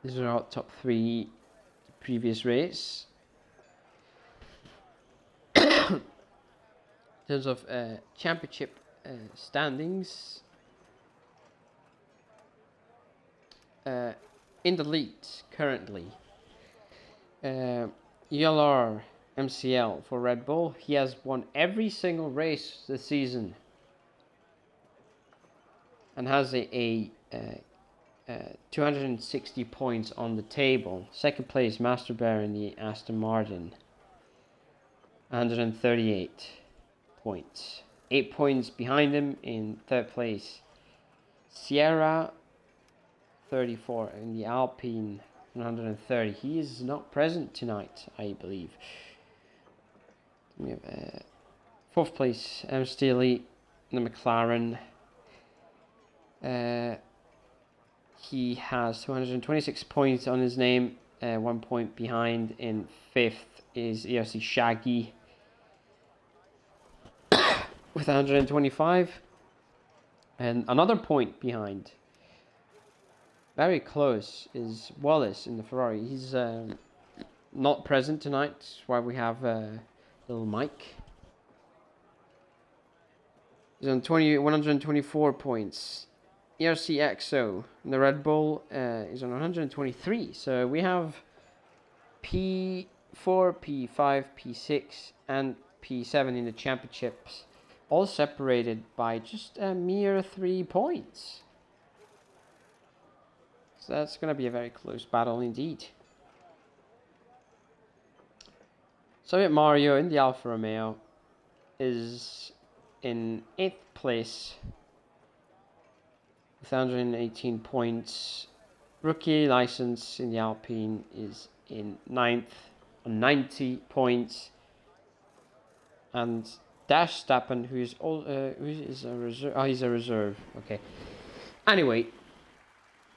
These are our top three previous race. In terms of championship standings, in the lead currently, ELR MCL for Red Bull, he has won every single race this season and has a 260 points on the table. Second place, Master Bear in the Aston Martin, 138 points. 8 points behind him in third place, Sierra, 34 in the Alpine, 130. He is not present tonight, I believe. We have fourth place, M. Steely in the McLaren. He has 226 points on his name. 1 point behind. In fifth is ERC Shaggy with 125, and another point behind, very close, is Wallace in the Ferrari. He's not present tonight. That's why we have little Mike. He's on 124 points. ERC EXO in the Red Bull is on 123. So we have P4, P5, P6 and P7 in the championships, all separated by just a mere 3 points. So that's going to be a very close battle indeed. Soviet Mario in the Alfa Romeo is in 8th place with 118 points. Rookie license in the Alpine is in 9th on 90 points. And Dash Stappen, who is a reserve. Oh, he's a reserve. Okay. Anyway,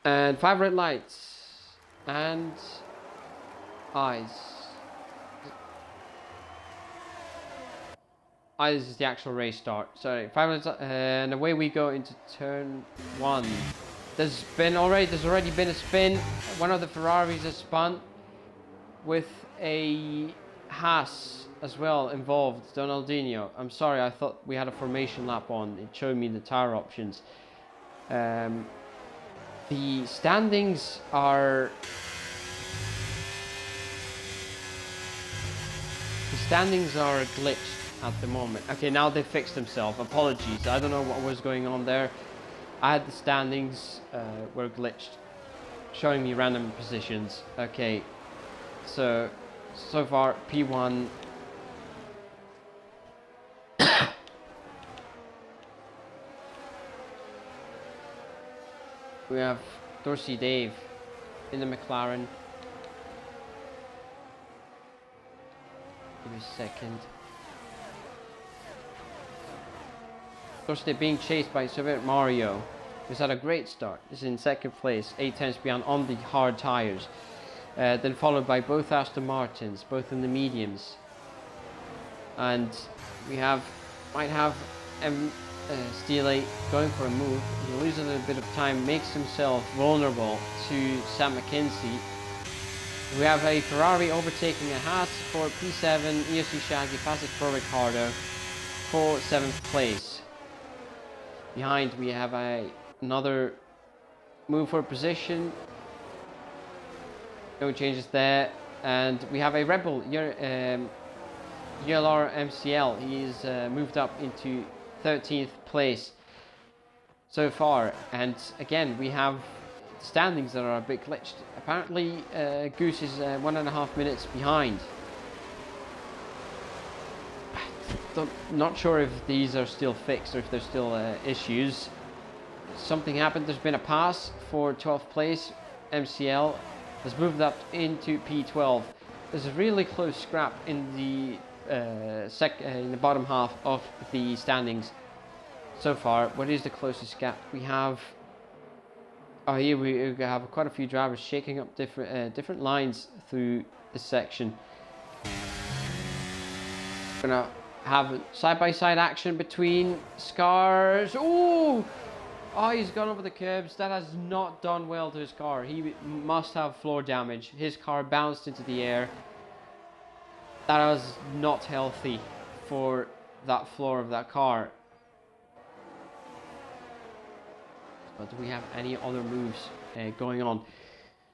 and 5 red lights and eyes. Eyes is the actual race start. Sorry, 5 red lights, and away we go into turn 1. There's already been a spin. One of the Ferraris has spun with a Haas as well involved, Donaldinho. I'm sorry, I thought we had a formation lap on. It showed me the tire options. The standings are glitched at the moment. Okay, now they fixed themselves. Apologies, I don't know what was going on there. I had the standings were glitched, showing me random positions. Okay, so far P1. We have Dorsey Dave in the McLaren. Give me a second. Dorsey Dave being chased by Soviet Mario, who's had a great start. Is in 2nd place, 8 tenths behind on the hard tires. Then followed by both Aston Martins, both in the mediums. And we might have Steele going for a move. He loses a little bit of time, makes himself vulnerable to Sam McKenzie. We have a Ferrari overtaking a Haas for P7. ERC Shaggy passes for Ricciardo for 7th place. Behind we have another move for position. No changes there. And we have a Red Bull ULR MCL. He's moved up into 13th place so far. And again, we have standings that are a bit glitched. Apparently, Goose is 1.5 minutes behind. Not sure if these are still fixed or if there's still issues. Something happened. There's been a pass for 12th place. MCL has moved up into P12. There's a really close scrap in the in the bottom half of the standings so far. What is the closest gap? We have here we have quite a few drivers shaking up different lines through this section. Gonna have side-by-side action between Scars. Oh, he's gone over the curbs. That has not done well to his car. He must have floor damage. His car bounced into the air. That was not healthy for that floor of that car. But do we have any other moves going on?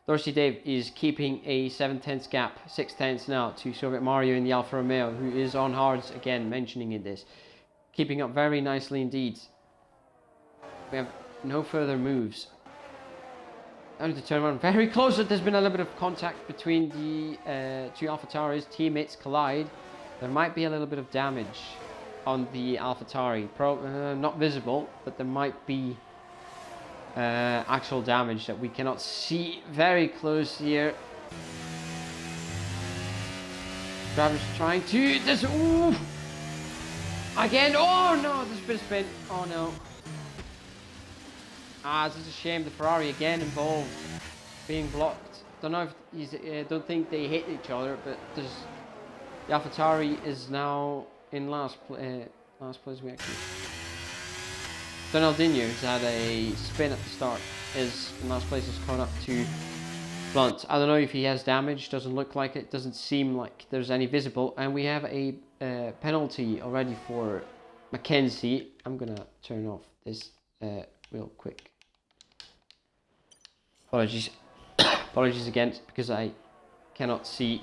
Dorsey Dave is keeping a 7 tenths gap, 6 tenths now to Soviet Mario in the Alfa Romeo, who is on hards again, mentioning in this. Keeping up very nicely indeed. We have no further moves. Only to turn around very close. There's been a little bit of contact between the two AlphaTauris. Teammates collide. There might be a little bit of damage on the AlphaTauri. Not visible, but there might be actual damage that we cannot see very close here. Drivers trying to again. Oh no, there's been a spin. Oh no. This is a shame. The Ferrari again involved, being blocked. Don't know if he's. Don't think they hit each other, but the AlphaTauri is now in last place. We actually. Donaldinho, who's had a spin at the start, is in last place. Has caught up to Blunt. I don't know if he has damage. Doesn't look like it. Doesn't seem like there's any visible. And we have a penalty already for McKenzie. I'm gonna turn off this real quick. Apologies. Apologies again, because I cannot see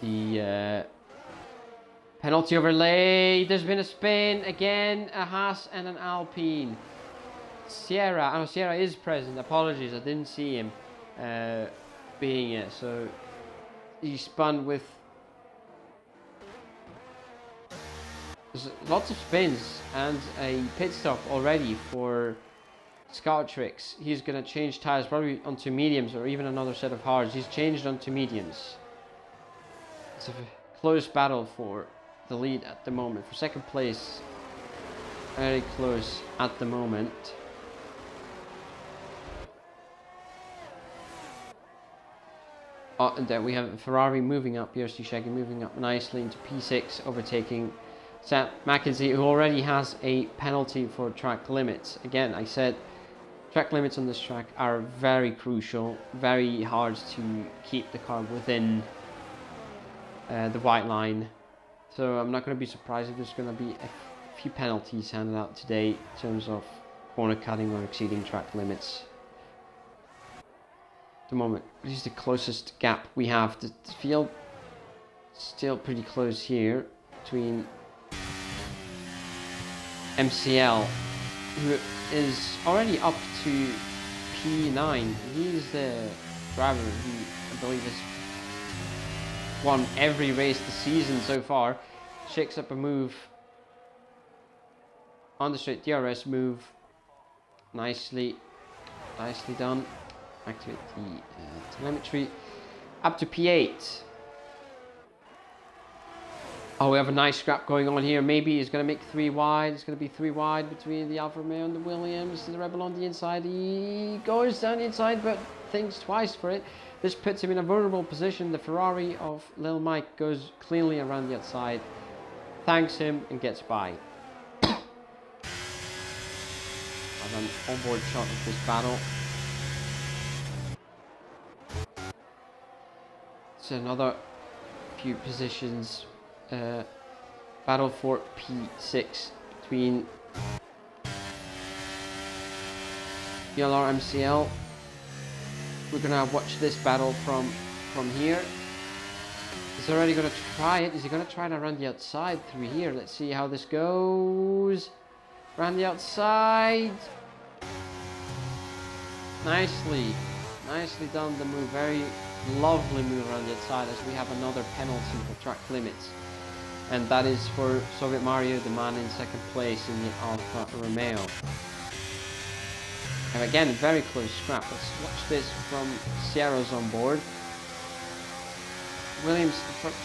the penalty overlay. There's been a spin again, a Haas and an Alpine. Sierra. Oh, Sierra is present. Apologies, I didn't see him being it. So he spun with. There's lots of spins and a pit stop already for Scout Tricks. He's going to change tires probably onto mediums or even another set of hards. He's changed onto mediums. It's a close battle for the lead at the moment. For second place, very close at the moment. And then we have Ferrari moving up, ERC Shaggy moving up nicely into P6, overtaking Sam Mackenzie, who already has a penalty for track limits. Again, I said track limits on this track are very crucial, very hard to keep the car within the white line. So I'm not going to be surprised if there's going to be a few penalties handed out today in terms of corner cutting or exceeding track limits. At the moment, this is the closest gap we have. The field still pretty close here between MCL, who is already up to P9. He's the driver who I believe has won every race this season so far. Shakes up a move on the straight DRS move. Nicely done. Activate the telemetry. Up to P8. Oh, we have a nice scrap going on here. Maybe he's going to make 3 wide. It's going to be 3 wide between the Alfa Romeo and the Williams. The Rebel on the inside. He goes down the inside, but thinks twice for it. This puts him in a vulnerable position. The Ferrari of Lil Mike goes cleanly around the outside, thanks him, and gets by. I've an onboard shot of this battle. It's another few positions. Battle for P6 between ELR MCL. We're gonna watch this battle from here. He's already gonna try it. Is he gonna try to run the outside through here? Let's see how this goes. Run the outside. Nicely done the move. Very lovely move around the outside as we have another penalty for track limits. And that is for Soviet Mario, the man in second place in the Alfa Romeo. And again, very close scrap. Let's watch this from Sierra's on board. Williams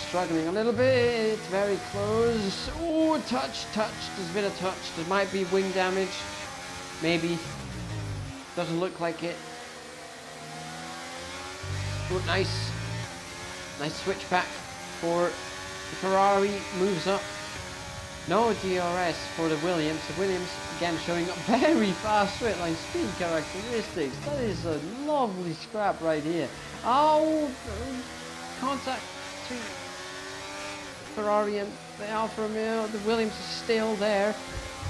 struggling a little bit. Very close. Oh, touch. There's been a touch. There might be wing damage. Maybe. Doesn't look like it. Oh, nice switchback for the Ferrari. Moves up. No DRS for the Williams. The Williams again showing up very fast straight line speed characteristics. That is a lovely scrap right here. Oh, contact between Ferrari and the Alfa Romeo. The Williams is still there.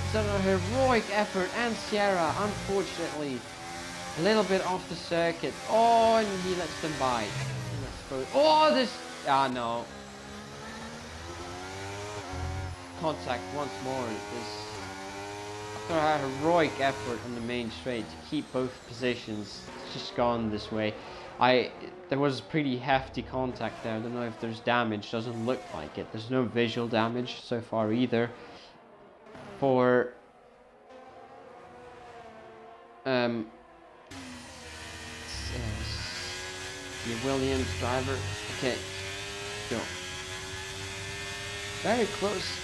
It's done a heroic effort, and Sierra, unfortunately, a little bit off the circuit. Oh, and he lets them by. Oh, this. Ah, no. Contact once more. After a heroic effort on the main straight to keep both positions, it's just gone this way. There was pretty hefty contact there. I don't know if there's damage. Doesn't look like it. There's no visual damage so far either. For the Williams driver. Okay, go. Very close.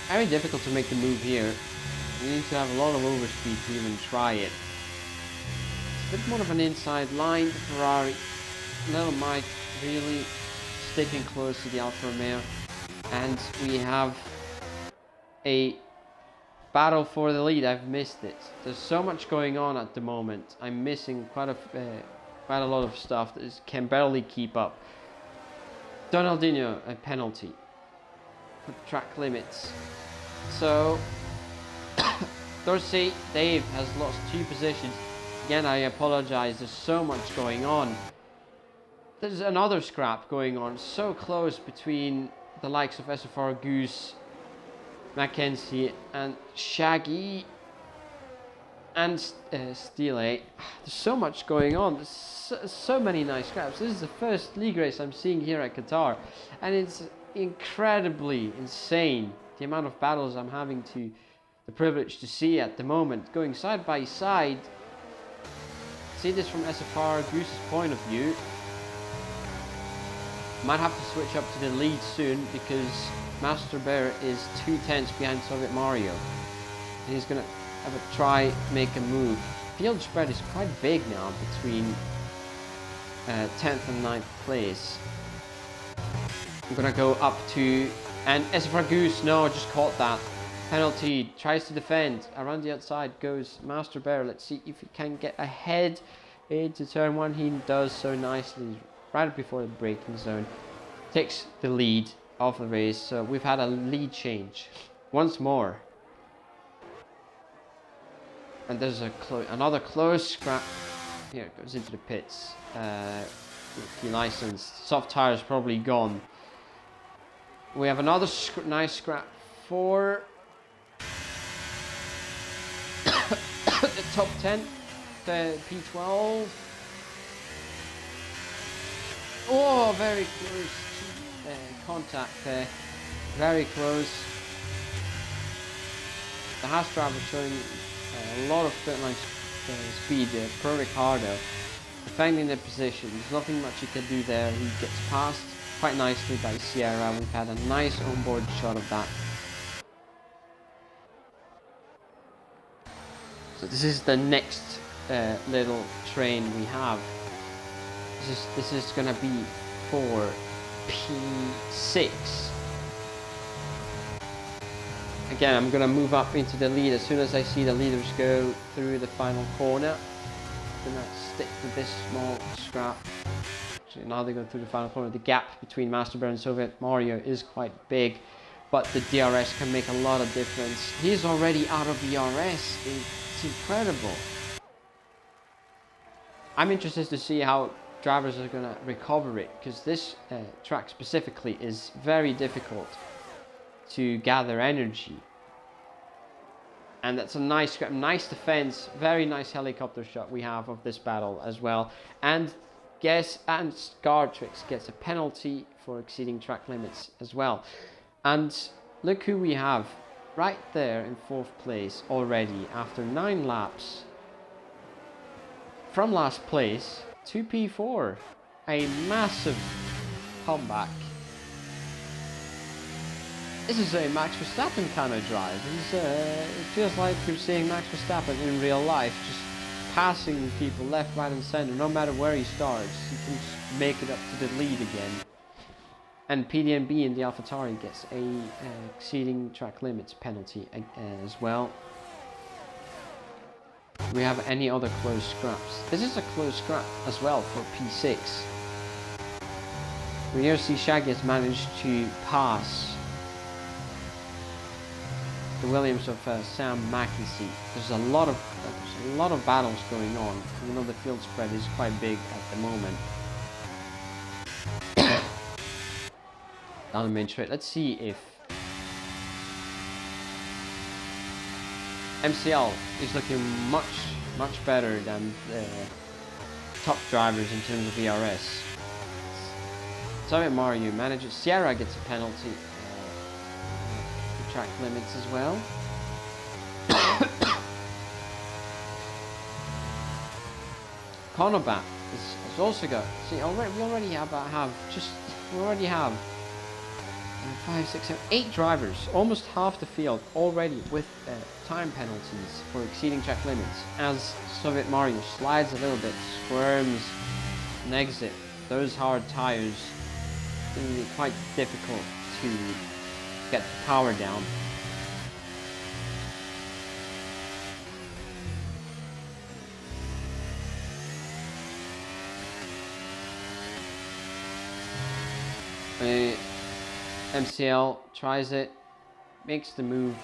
Very difficult to make the move here. You need to have a lot of overspeed to even try it. It's a bit more of an inside line. Ferrari, Little Mike really sticking close to the Alfa Romeo. And we have a battle for the lead. I've missed it. There's so much going on at the moment. I'm missing quite a lot of stuff that can barely keep up. Donaldinho, a penalty for track limits. So Dorsey, Dave has lost 2 positions. Again, I apologize. There's so much going on. There's another scrap going on. So close between the likes of SFR Goose, Mackenzie, and Shaggy. and Steel 8. There's so much going on. There's so many nice scraps. This is the first league race I'm seeing here at Qatar, and it's incredibly insane the amount of battles I'm having the privilege to see at the moment, going side by side. See this from SFR Goose's point of view. Might have to switch up to the lead soon because Master Bear is 2/10 behind Soviet Mario. And he's gonna have a try make a move. Field spread is quite big now between 10th and 9th place. I'm gonna go up to, and SFR Goose, no, just caught that. Penalty, tries to defend, around the outside goes Master Bear. Let's see if he can get ahead into turn 1. He does so nicely, right before the braking zone. Takes the lead of the race, so we've had a lead change once more. And there's another close scrap. Here it goes into the pits. Rookie license. Soft tires probably gone. We have another nice scrap for the top 10, the P12. Oh, very close contact there. Very close. The Haas driver showing a lot of straight line speed. Pro Ricardo defending the position. There's nothing much he can do there. He gets passed quite nicely by Sierra. We've had a nice onboard shot of that. So this is the next little train we have. This is gonna be for P6. Again, I'm gonna move up into the lead as soon as I see the leaders go through the final corner. I'm gonna stick to this small scrap. So now they go through the final corner. The gap between Master Bear and Soviet Mario is quite big, but the DRS can make a lot of difference. He's already out of the DRS. It's incredible. I'm interested to see how drivers are going to recover it, because this track specifically is very difficult to gather energy. And that's a nice defense, very nice helicopter shot we have of this battle as well. And Scartrix gets a penalty for exceeding track limits as well. And look who we have right there in 4th place already after 9 laps. From last place to P4. A massive comeback. This is a Max Verstappen kind of drive. It feels like you're seeing Max Verstappen in real life, just passing people left, right and center. No matter where he starts, he can just make it up to the lead again. And PDMB in the AlphaTauri gets a exceeding track limits penalty as well. Do we have any other close scraps? This is a close scrap as well for P6. The ERC Shaggy has managed to pass the Williams of Sam Mackenzie. There's a lot of battles going on. You know, the field spread is quite big at the moment. Down the main straight. Let's see if MCL is looking much better than the top drivers in terms of ERS. Soviet Mario manages. Sierra gets a penalty for track limits as well. Conobat has also got. See, we already have 5, 6, 7, 8 drivers, almost half the field already with time penalties for exceeding track limits, as Soviet Mario slides a little bit, squirms an exit. Those hard tires, it's going to be quite difficult to get the power down. MCL tries it, makes the move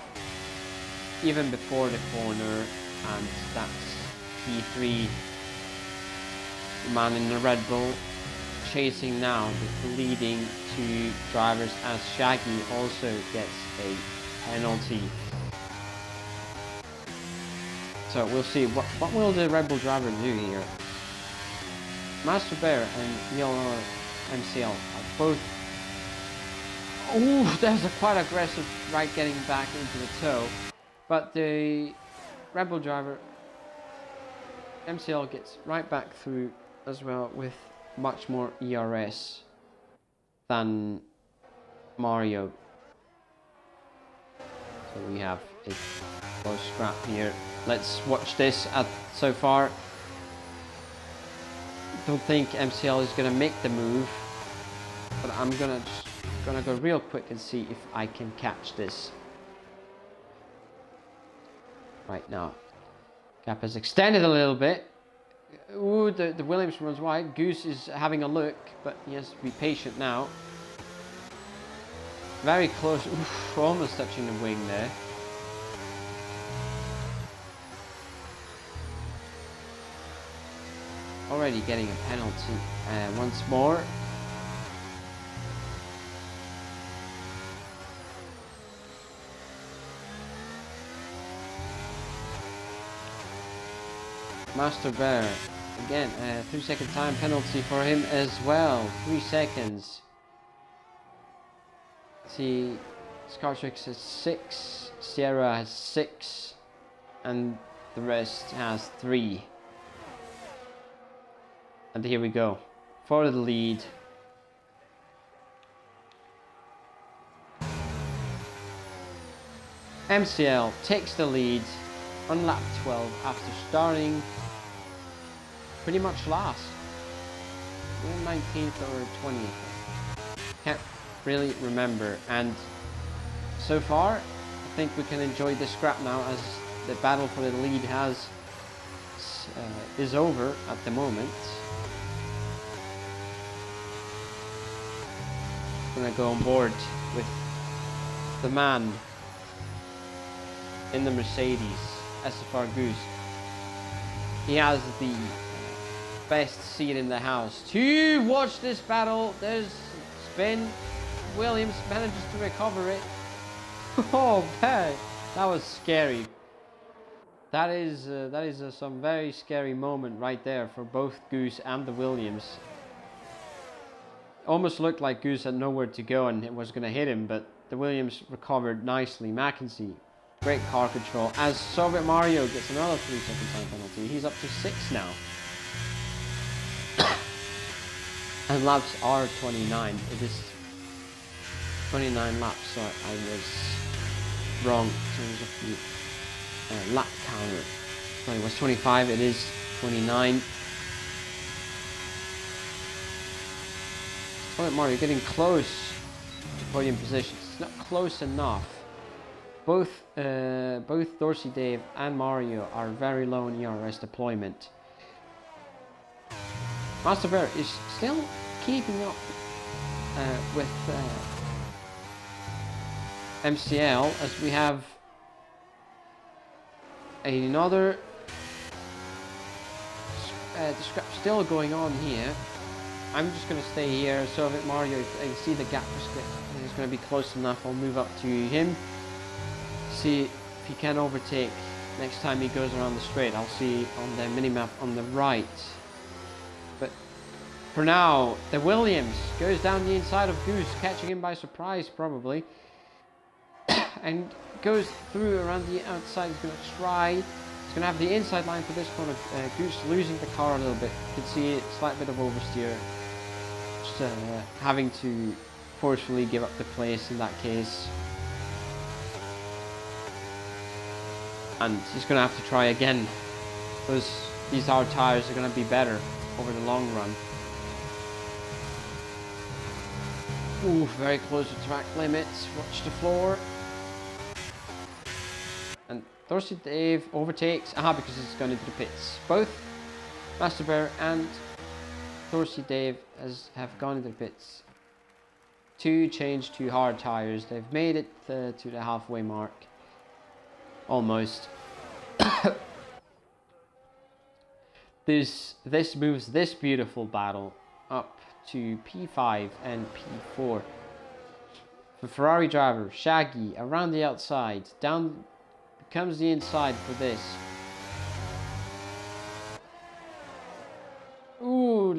even before the corner, and that's P3. The man in the Red Bull chasing now, leading to drivers as Shaggy also gets a penalty. So we'll see. What will the Red Bull driver do here? Master Bear and Yellow MCL are both... Oh, there's a quite aggressive right getting back into the toe. But the Red Bull driver, MCL, gets right back through as well with much more ERS than Mario. So we have a close scrap here. Let's watch this so far. Don't think MCL is gonna make the move, but I'm gonna go real quick and see if I can catch this. Right now, gap has extended a little bit. Ooh, the Williams runs wide. Goose is having a look, but he has to be patient now. Very close. Oof, almost touching the wing there. Already getting a penalty once more. Master Bear, again, 3-second time penalty for him as well. 3 seconds. See, Scartrix has 6, Sierra has 6, and the rest has 3. And here we go, for the lead. MCL takes the lead on lap 12 after starting pretty much last. 19th or 20th. Can't really remember. And so far, I think we can enjoy this scrap now, as the battle for the lead is over at the moment. I'm gonna go on board with the man in the Mercedes, SFR Goose. He has the best seat in the house. To watch this battle, there's spin. Williams manages to recover it. Oh man, that was scary. That is some very scary moment right there for both Goose and the Williams. Almost looked like Goose had nowhere to go and it was going to hit him, but the Williams recovered nicely. Mackenzie, great car control, as Soviet Mario gets another 3-second time penalty. He's up to 6 now. And laps are 29. It is 29 laps, so I was wrong in terms of the lap counter. So it was 25, it is 29. Oh, Mario getting close to podium positions. It's not close enough. Both Dorsey Dave and Mario are very low in ERS deployment. Master Bear is still keeping up with MCL, as we have another scrap still going on here. I'm just going to stay here. Soviet Mario, if I see the gap is going to be close enough, I'll move up to him. See if he can overtake next time he goes around the straight. I'll see on the minimap on the right. But for now, the Williams goes down the inside of Goose, catching him by surprise probably. And goes through around the outside. He's going to try. He's going to have the inside line for this corner. Goose losing the car a little bit. You can see a slight bit of oversteer. Just having to forcefully give up the place in that case. And he's going to have to try again. These hard tires are going to be better over the long run. Ooh, very close to track limits. Watch the floor. And Dorsey Dave overtakes. Because it's gone into the pits. Both Master Bear and Dorsey Dave have gone into the pits to change to hard tires. They've made it to the halfway mark. Almost. This moves this beautiful battle up to P5 and P4. The Ferrari driver, Shaggy, around the outside, down comes the inside for this.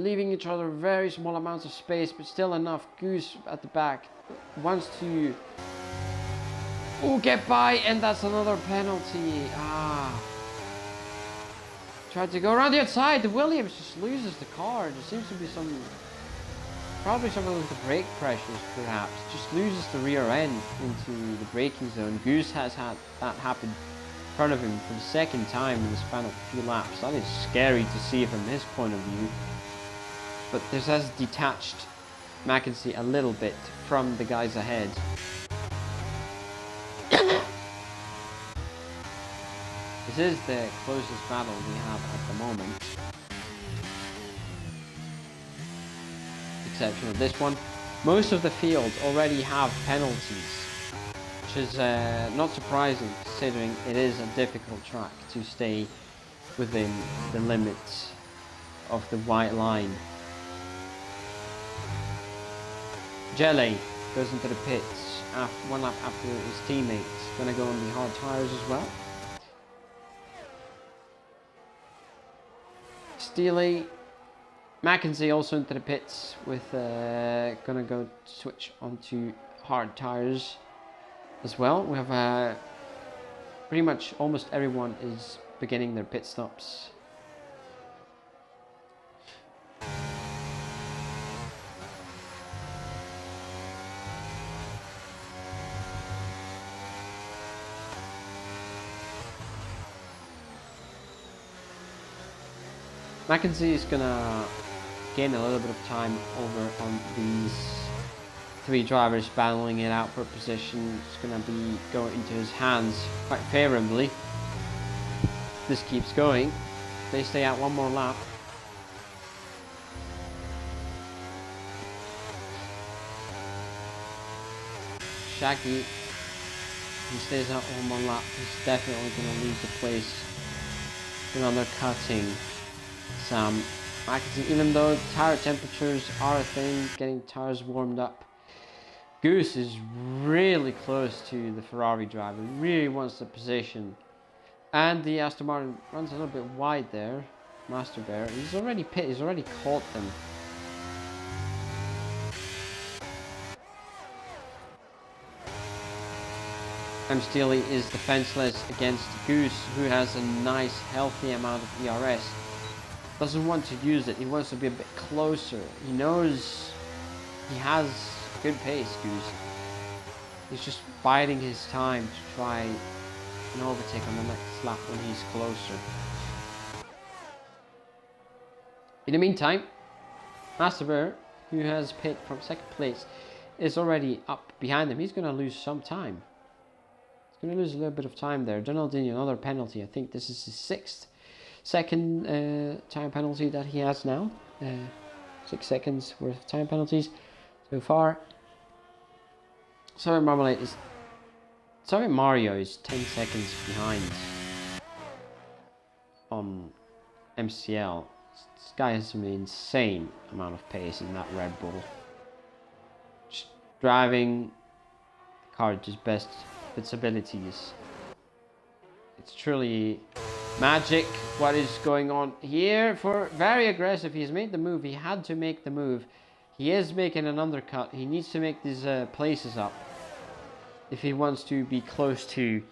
leaving each other very small amounts of space, but still enough. Goose at the back wants to get by, and that's another penalty. Tried to go around the outside. Williams just loses the car. There seems to be probably something with the brake pressures, perhaps. Just loses the rear end into the braking zone. Goose has had that happen in front of him for the second time in the span of a few laps. That is scary to see from his point of view. But this has detached Mackenzie a little bit from the guys ahead. This is the closest battle we have at the moment. Exception of this one. Most of the field already have penalties, which is not surprising considering it is a difficult track to stay within the limits of the white line. Jelly goes into the pits one lap after his teammates. Gonna go on the hard tires as well. Steely, Mackenzie also into the pits with gonna go switch onto hard tires as well. We have pretty much almost everyone is beginning their pit stops. Mackenzie is gonna gain a little bit of time over on these three drivers battling it out for position. It's gonna be going into his hands quite favorably. This keeps going. They stay out one more lap. Shaggy, he stays out one more lap. He's definitely gonna lose the place in undercutting Sam Mackenzie, even though tire temperatures are a thing, getting tires warmed up. Goose is really close to the Ferrari driver, really wants the position. And the Aston Martin runs a little bit wide there. Master Bear, he's already caught them. M. Steely is defenseless against Goose, who has a nice healthy amount of ERS. Doesn't want to use it, he wants to be a bit closer. He knows he has good pace, Goose. He's just biding his time to try and overtake on the next lap when he's closer. In the meantime, Master Bear, who has pit from second place, is already up behind him. He's going to lose some time. He's going to lose a little bit of time there. Donaldini, another penalty. I think this is his second time penalty that he has now. 6 seconds worth of time penalties so far. Sorry Mario is 10 seconds behind on MCL. This guy has an insane amount of pace in that Red Bull. Just driving the car to his best of its abilities. It's truly magic what is going on here. For very aggressive, he's made the move. He had to make the move. He is making an undercut. He needs to make these places up if he wants to be close to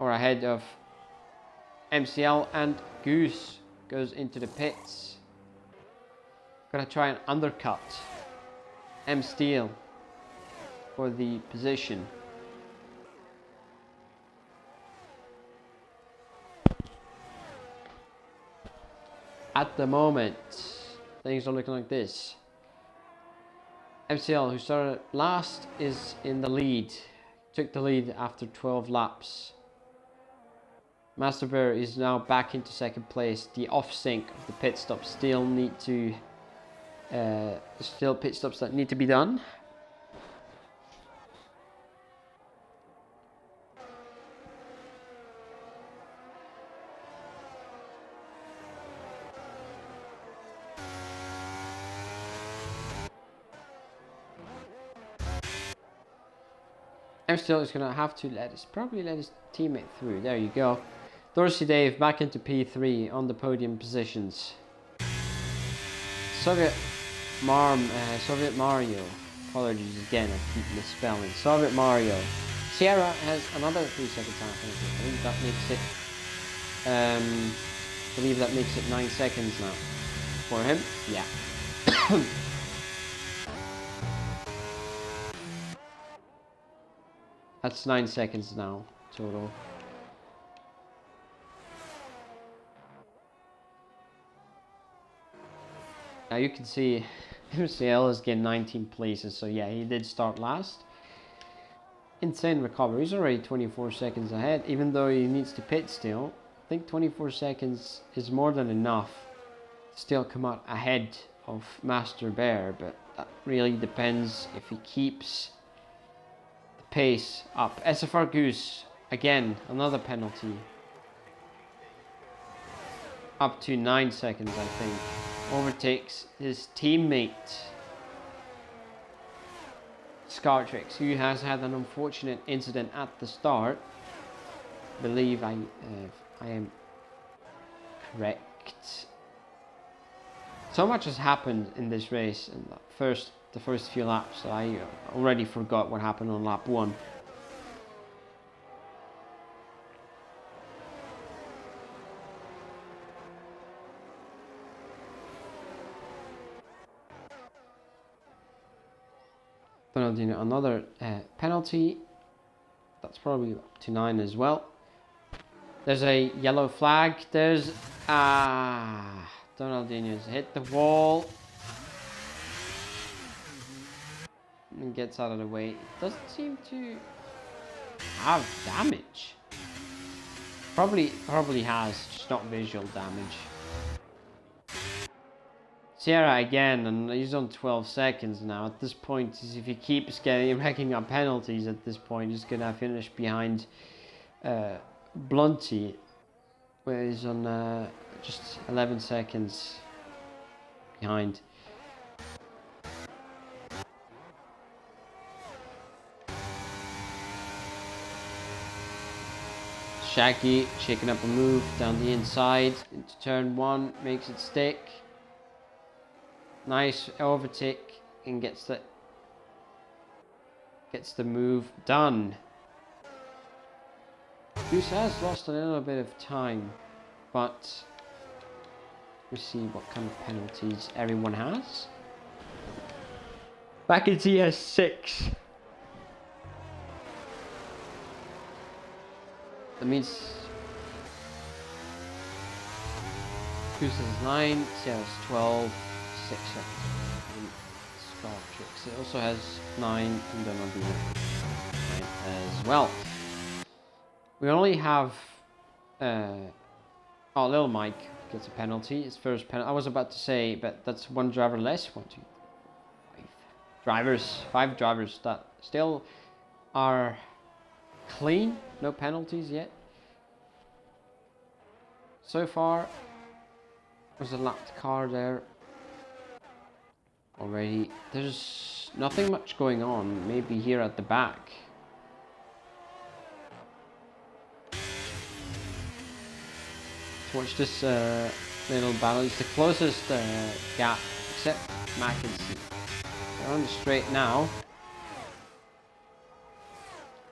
or ahead of MCL. And Goose goes into the pits. Gonna try and undercut M. Steel for the position. At the moment, things are looking like this. MCL, who started last, is in the lead. Took the lead after 12 laps. Master Bear is now back into second place. The off-sync of the pit stops still need to... still pit stops that need to be done. Still is going to have to probably let his teammate through. There you go. Dorsey Dave back into P3 on the podium positions. Soviet Mario. Apologies again, I keep misspelling. Soviet Mario. Sierra has another 3-second time penalty. I think that makes it. I believe that makes it 9 seconds now for him. Yeah. That's 9 seconds now total. Now you can see MCL is getting 19 places, so yeah, he did start last. Insane recovery. He's already 24 seconds ahead, even though he needs to pit still. I think 24 seconds is more than enough to still come out ahead of Master Bear, but that really depends if he keeps the pace up. SFR Goose, again, another penalty. Up to 9 seconds, I think. Overtakes his teammate Scartrix, who has had an unfortunate incident at the start. I believe I am correct. So much has happened in this race in the first few laps that I already forgot what happened on lap 1. Another penalty. That's probably up to 9 as well. There's a yellow flag. There's Donaldinho's hit the wall and gets out of the way. It doesn't seem to have damage. Probably has, just not visual damage. Sierra again, and he's on 12 seconds now. At this point, if he keeps racking up penalties at this point, he's gonna finish behind Blunty, where he's on just 11 seconds behind. Shaggy shaking up a move down the inside into turn 1, makes it stick. Nice overtake and gets the move done. Goose has lost a little bit of time, but we'll see what kind of penalties everyone has. Back in TS6. That means Goose has 9, Sierra's 12. 6 seconds. Scartrix. It also has 9 and then I'll be 9 as well. We only have Little Mike gets a penalty. His first penalty. I was about to say, but that's one driver less. 1, 2, 5 drivers. 5 drivers that still are clean. No penalties yet. So far, there's a lapped car there. Already, there's nothing much going on. Maybe here at the back. Watch this little battle. It's the closest gap, except Mac and C. They're on the straight now.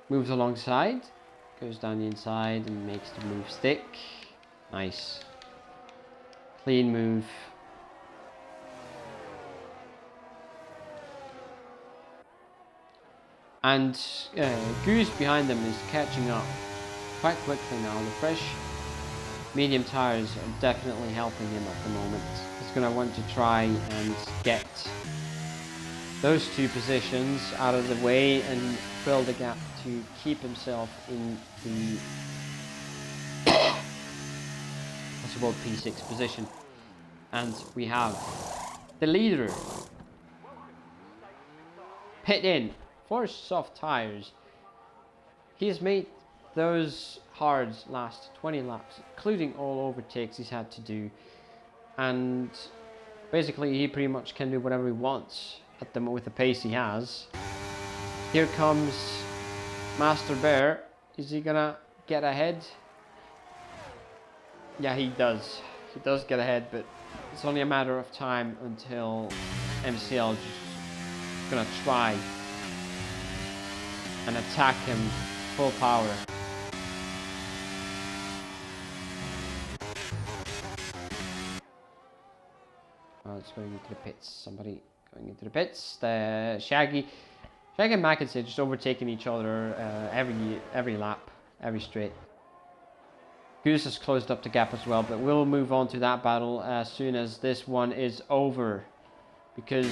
Moves alongside, goes down the inside and makes the move stick. Nice, clean move. And Goose behind them is catching up quite quickly now. The fresh medium tires are definitely helping him at the moment. He's going to want to try and get those 2 positions out of the way and fill the gap to keep himself in the possible P6 position. And we have the leader pit in for soft tires. He has made those hards last 20 laps, including all overtakes he's had to do, and basically he pretty much can do whatever he wants at with the pace he has. Here comes Master Bear. Is he gonna get ahead? Yeah, he does. He does get ahead, but it's only a matter of time until MCL just gonna try and attack him full power. Oh, it's going into the pits. Somebody going into the pits. The Shaggy and Mackenzie just overtaking each other every lap, every straight. Goose has closed up the gap as well, but we'll move on to that battle as soon as this one is over, because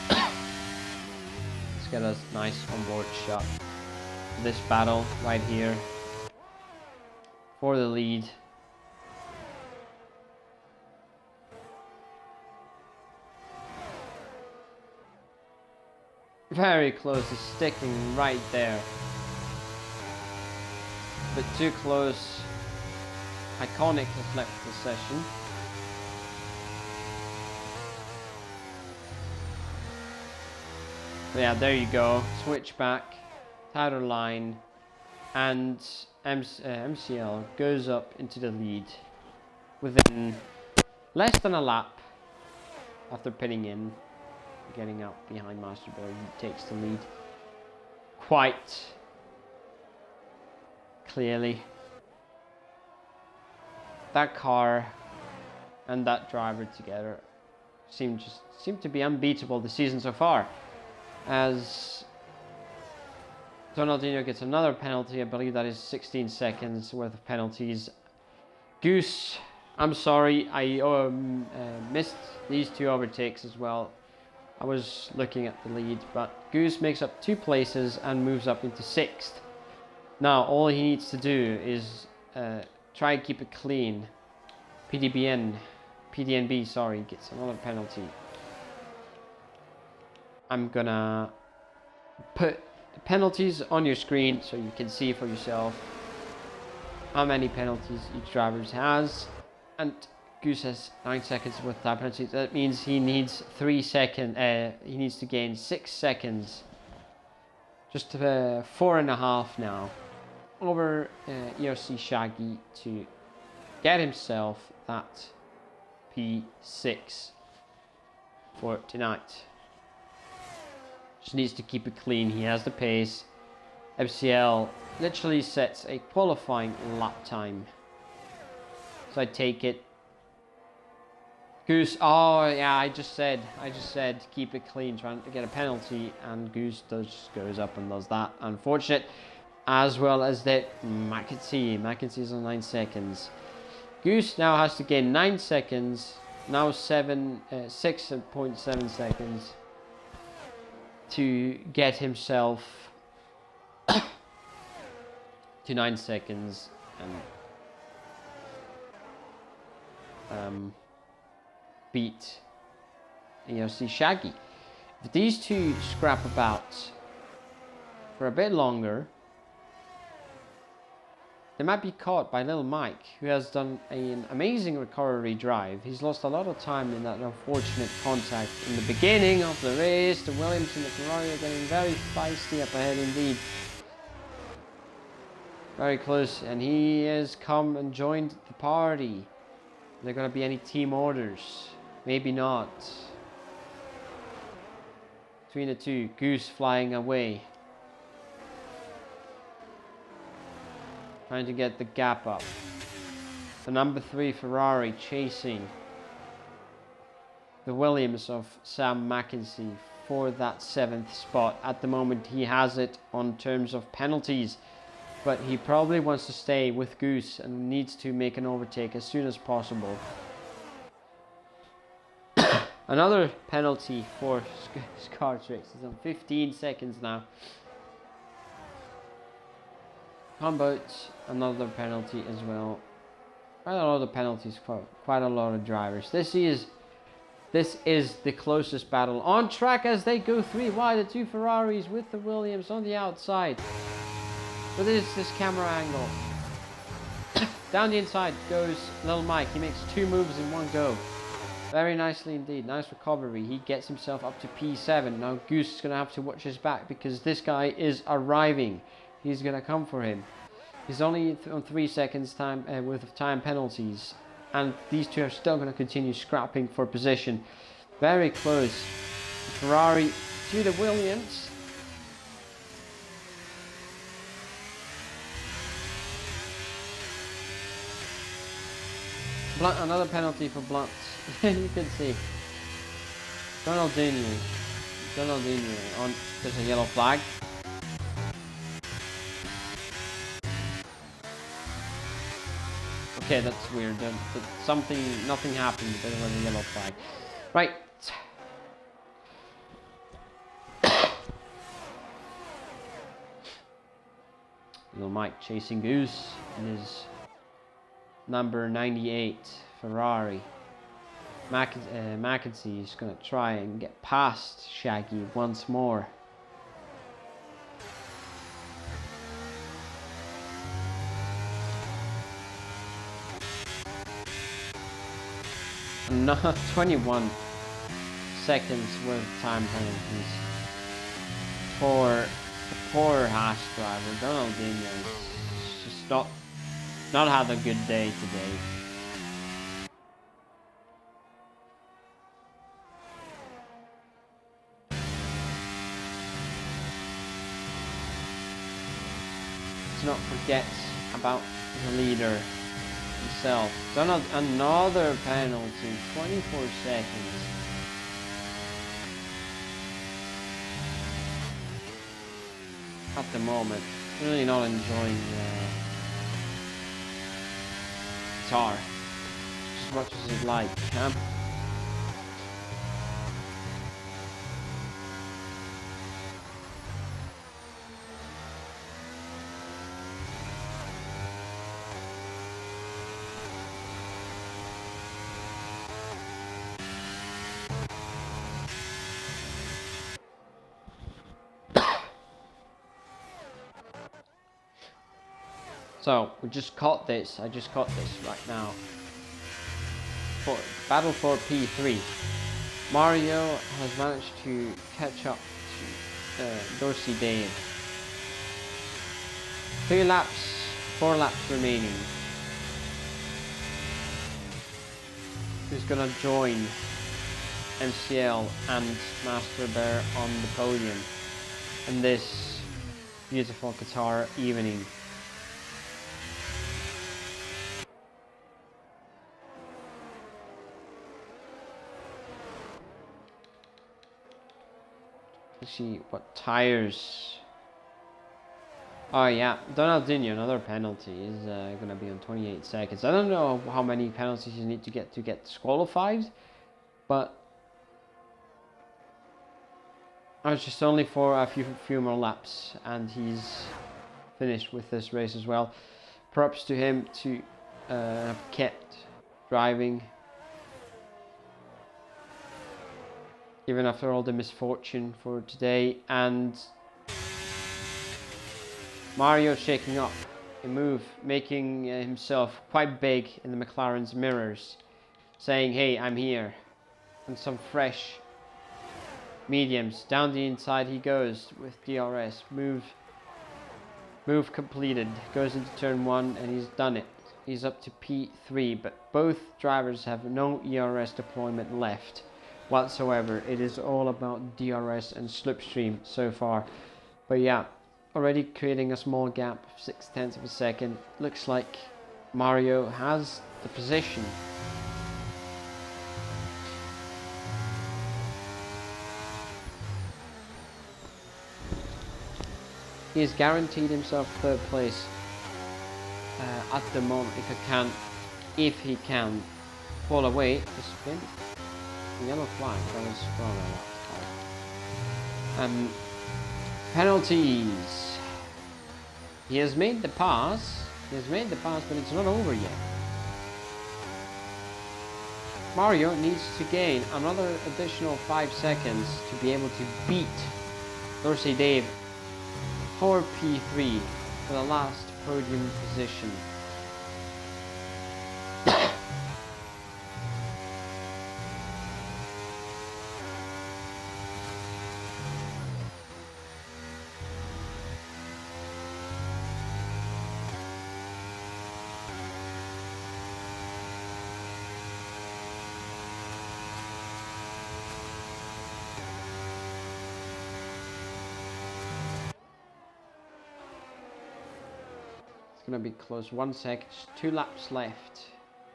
let's get a nice onboard shot. This battle right here for the lead. Very close to sticking right there. But too close. Iconic has left the session. So yeah, there you go. Switch back, tighter line, and MCL goes up into the lead within less than a lap after pitting in. Getting out behind Master Boy, he takes the lead quite clearly. That car and that driver together seem to be unbeatable this season so far. As Donaldinho gets another penalty, I believe that is 16 seconds worth of penalties. Goose, I'm sorry, I missed these two overtakes as well. I was looking at the lead, but Goose makes up 2 places and moves up into 6th. Now, all he needs to do is try and keep it clean. PDNB, sorry, gets another penalty. I'm gonna put the penalties on your screen so you can see for yourself how many penalties each driver has. And Goose has 9 seconds worth of time penalties. That means he needs 3 seconds. He needs to gain 6 seconds, just 4.5 now, over ERC Shaggy to get himself that P6 for tonight. Just needs to keep it clean. He has the pace. MCL literally sets a qualifying lap time. So I take it. Goose, oh yeah, I just said keep it clean, trying to get a penalty, and Goose goes up and does that. Unfortunate, as well as that Mackenzie's on 9 seconds. Goose now has to gain 9 seconds, now 6.7 seconds to get himself to 9 seconds and beat ERC Shaggy. If these two scrap about for a bit longer, they might be caught by Little Mike, who has done an amazing recovery drive. He's lost a lot of time in that unfortunate contact in the beginning of the race. The Williams and the Ferrari are getting very feisty up ahead indeed. Very close, and he has come and joined the party. Are there going to be any team orders? Maybe not. Between the two, Goose flying away, trying to get the gap up. The number 3 Ferrari chasing the Williams of Sam Mackenzie for that 7th spot. At the moment he has it on terms of penalties, but he probably wants to stay with Goose and needs to make an overtake as soon as possible. Another penalty for Scartrix. He's on 15 seconds now. Conboats, another penalty as well. Quite a lot of penalties for quite a lot of drivers. This is the closest battle on track as they go 3 wide. The 2 Ferraris with the Williams on the outside. But this camera angle. Down the inside goes Little Mike. He makes 2 moves in one go. Very nicely indeed. Nice recovery. He gets himself up to P7. Now Goose is going to have to watch his back because this guy is arriving. He's going to come for him. He's only on 3 seconds time worth of time penalties, and these two are still going to continue scrapping for position. Very close. Ferrari to the Williams. Blunt, another penalty for Blunt. You can see Ronaldinho on. There's a yellow flag. Okay, that's weird. Nothing happened. There was a yellow flag. Right. Little Mike chasing Goose in his number 98 Ferrari. McEntee is going to try and get past Shaggy once more. No, 21 seconds worth of time penalties for the poor Haas driver. Ronaldinho is just not had a good day today. Let's not forget about the leader himself. Donald, another penalty, 24 seconds. At the moment, really not enjoying Qatar as much as he'd like. So we just caught this. I just caught this right now. For battle for P3, Mario has managed to catch up to Dorsey Dave. 4 laps remaining. Who's gonna join MCL and Master Bear on the podium in this beautiful Qatar evening? Let's see what tires. Oh yeah, Donaldinho, another penalty, is going to be on 28 seconds. I don't know how many penalties you need to get disqualified, but it's just only for a few more laps, and he's finished with this race as well. Props to him to have kept driving even after all the misfortune for today. And Mario shaking up a move, making himself quite big in the McLaren's mirrors, saying, hey, I'm here. And some fresh mediums. Down the inside he goes with DRS. Move completed. Goes into turn 1 and he's done it. He's up to P3, but both drivers have no ERS deployment left whatsoever. It is all about DRS and slipstream so far. But yeah, already creating a small gap of 0.6 of a second. Looks like Mario has the position. He has guaranteed himself 3rd place at the moment. If he can fall away the spin. Yellow flag, that was wrong. Penalties. He has made the pass. But it's not over yet. Mario needs to gain another additional 5 seconds to be able to beat Dorsey Dave for P3 for the last podium position. gonna be close. 1 second, just 2 laps left,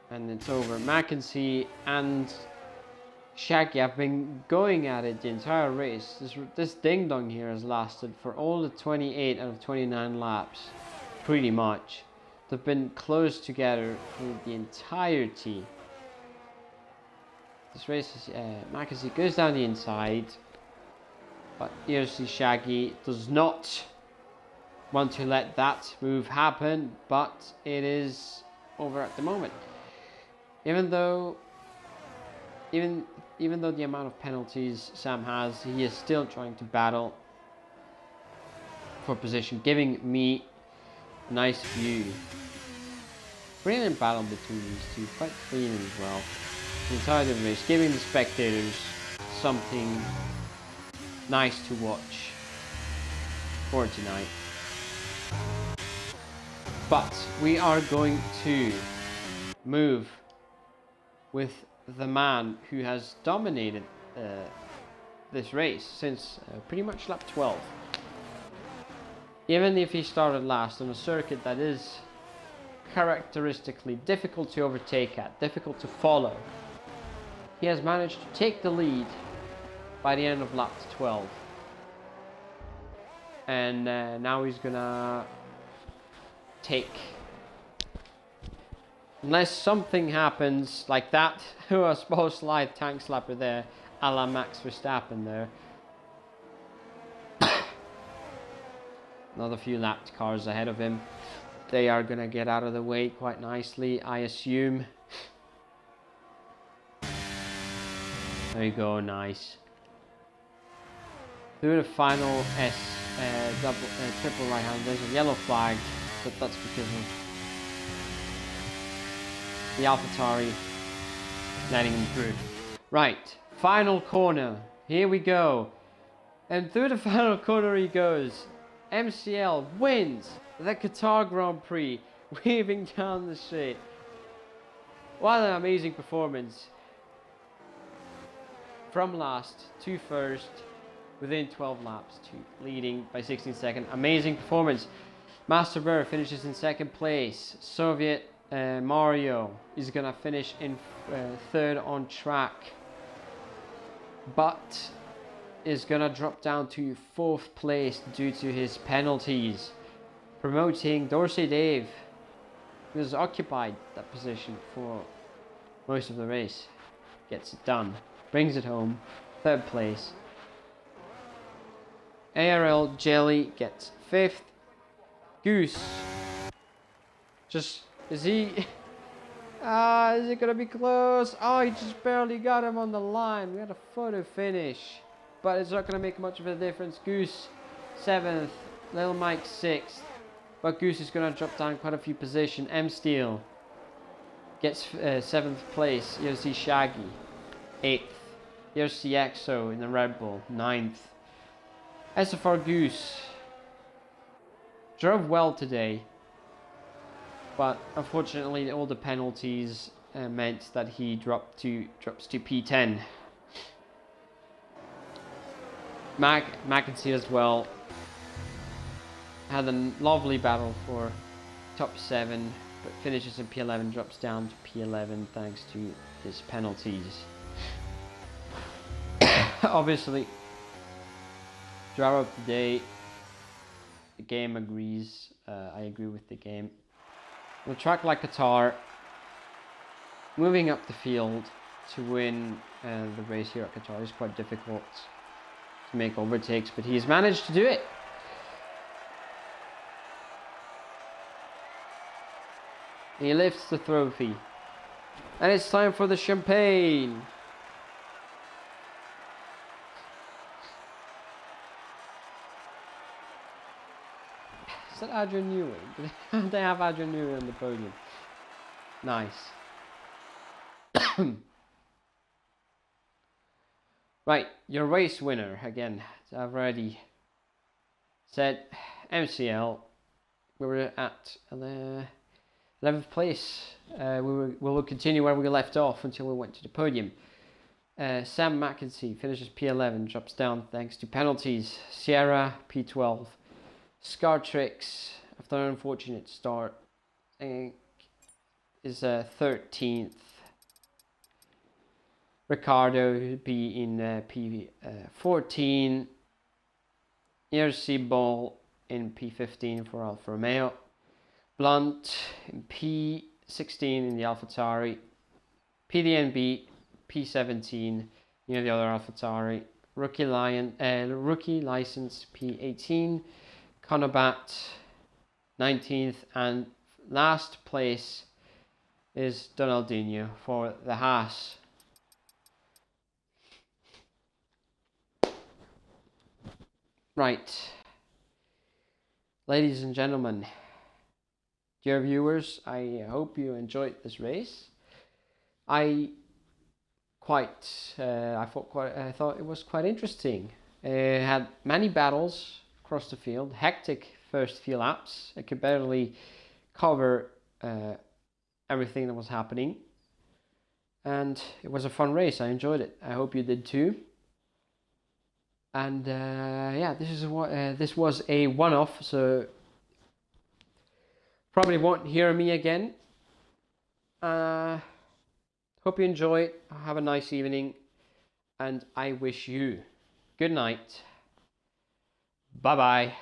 and it's over. Mackenzie and Shaggy have been going at it the entire race. This ding dong here has lasted for all the 28 out of 29 laps, pretty much. They've been close together through the entirety. This race is Mackenzie goes down the inside, but ERC Shaggy does not want to let that move happen, but it is over at the moment. Even though the amount of penalties Sam has, he is still trying to battle for position, giving me a nice view. Brilliant battle between these two, quite clean as well. The entire race, giving the spectators something nice to watch for tonight. But we are going to move with the man who has dominated this race since pretty much lap 12. Even if he started last on a circuit that is characteristically difficult to overtake at, difficult to follow, he has managed to take the lead by the end of lap 12. And now he's gonna take, unless something happens like that, a small slide tank slapper there, a la Max Verstappen there. Another few lapped cars ahead of him. They are gonna get out of the way quite nicely, I assume. There you go, nice. Through the final triple right hand, there's a yellow flag, but that's because of the AlphaTauri letting him through. Right, final corner. Here we go. And through the final corner he goes. MCL wins the Qatar Grand Prix, weaving down the straight. What an amazing performance. From last to first, within 12 laps, to leading by 16 seconds. Amazing performance. Master Burr finishes in second place. Soviet Mario is gonna finish in third on track, but is gonna drop down to fourth place due to his penalties. Promoting Dorsey Dave, who has occupied that position for most of the race, gets it done, brings it home, third place. ARL Jelly gets fifth. Goose, just, is he, is it gonna be close? Oh, he just barely got him on the line. We had a photo finish, but it's not gonna make much of a difference. Goose 7th, Little Mike 6th, but Goose is gonna drop down quite a few positions. M Steel gets 7th place. ERC Shaggy 8th. ERC EXO in the Red Bull 9th. SFR Goose drove well today, but unfortunately all the penalties meant that he drops to P10. Mackenzie as well had a lovely battle for top 7, but finishes in P11, drops down to P11 thanks to his penalties. Obviously, driver of the day, the game agrees. I agree with the game. On a track like Qatar, moving up the field to win the race here at Qatar is quite difficult to make overtakes, but he's managed to do it. He lifts the trophy, and it's time for the champagne. Is that Adrian Newey? They have Adrian Newey on the podium. Nice. Right, your race winner again. I've already said MCL. We were at 11th place. We will continue where we left off until we went to the podium. Sam Mackenzie finishes P11, drops down thanks to penalties. Sierra P12. Scar Tricks, after an unfortunate start, is 13th. Ricardo would be in P14. ERC Ball in P15 for Alfa Romeo. Blunt in P16 in the AlphaTauri. PDNB P17 near the other AlphaTauri. Rookie license P18. Conobat 19th, and last place is Donaldinho for the Haas. Right, ladies and gentlemen, dear viewers, I hope you enjoyed this race. I thought it was quite interesting. It had many battles across the field, hectic first few laps. I could barely cover everything that was happening, and it was a fun race. I enjoyed it. I hope you did too. And yeah, this was a one-off, so probably won't hear me again. Hope you enjoy it. Have a nice evening, and I wish you good night. Bye bye.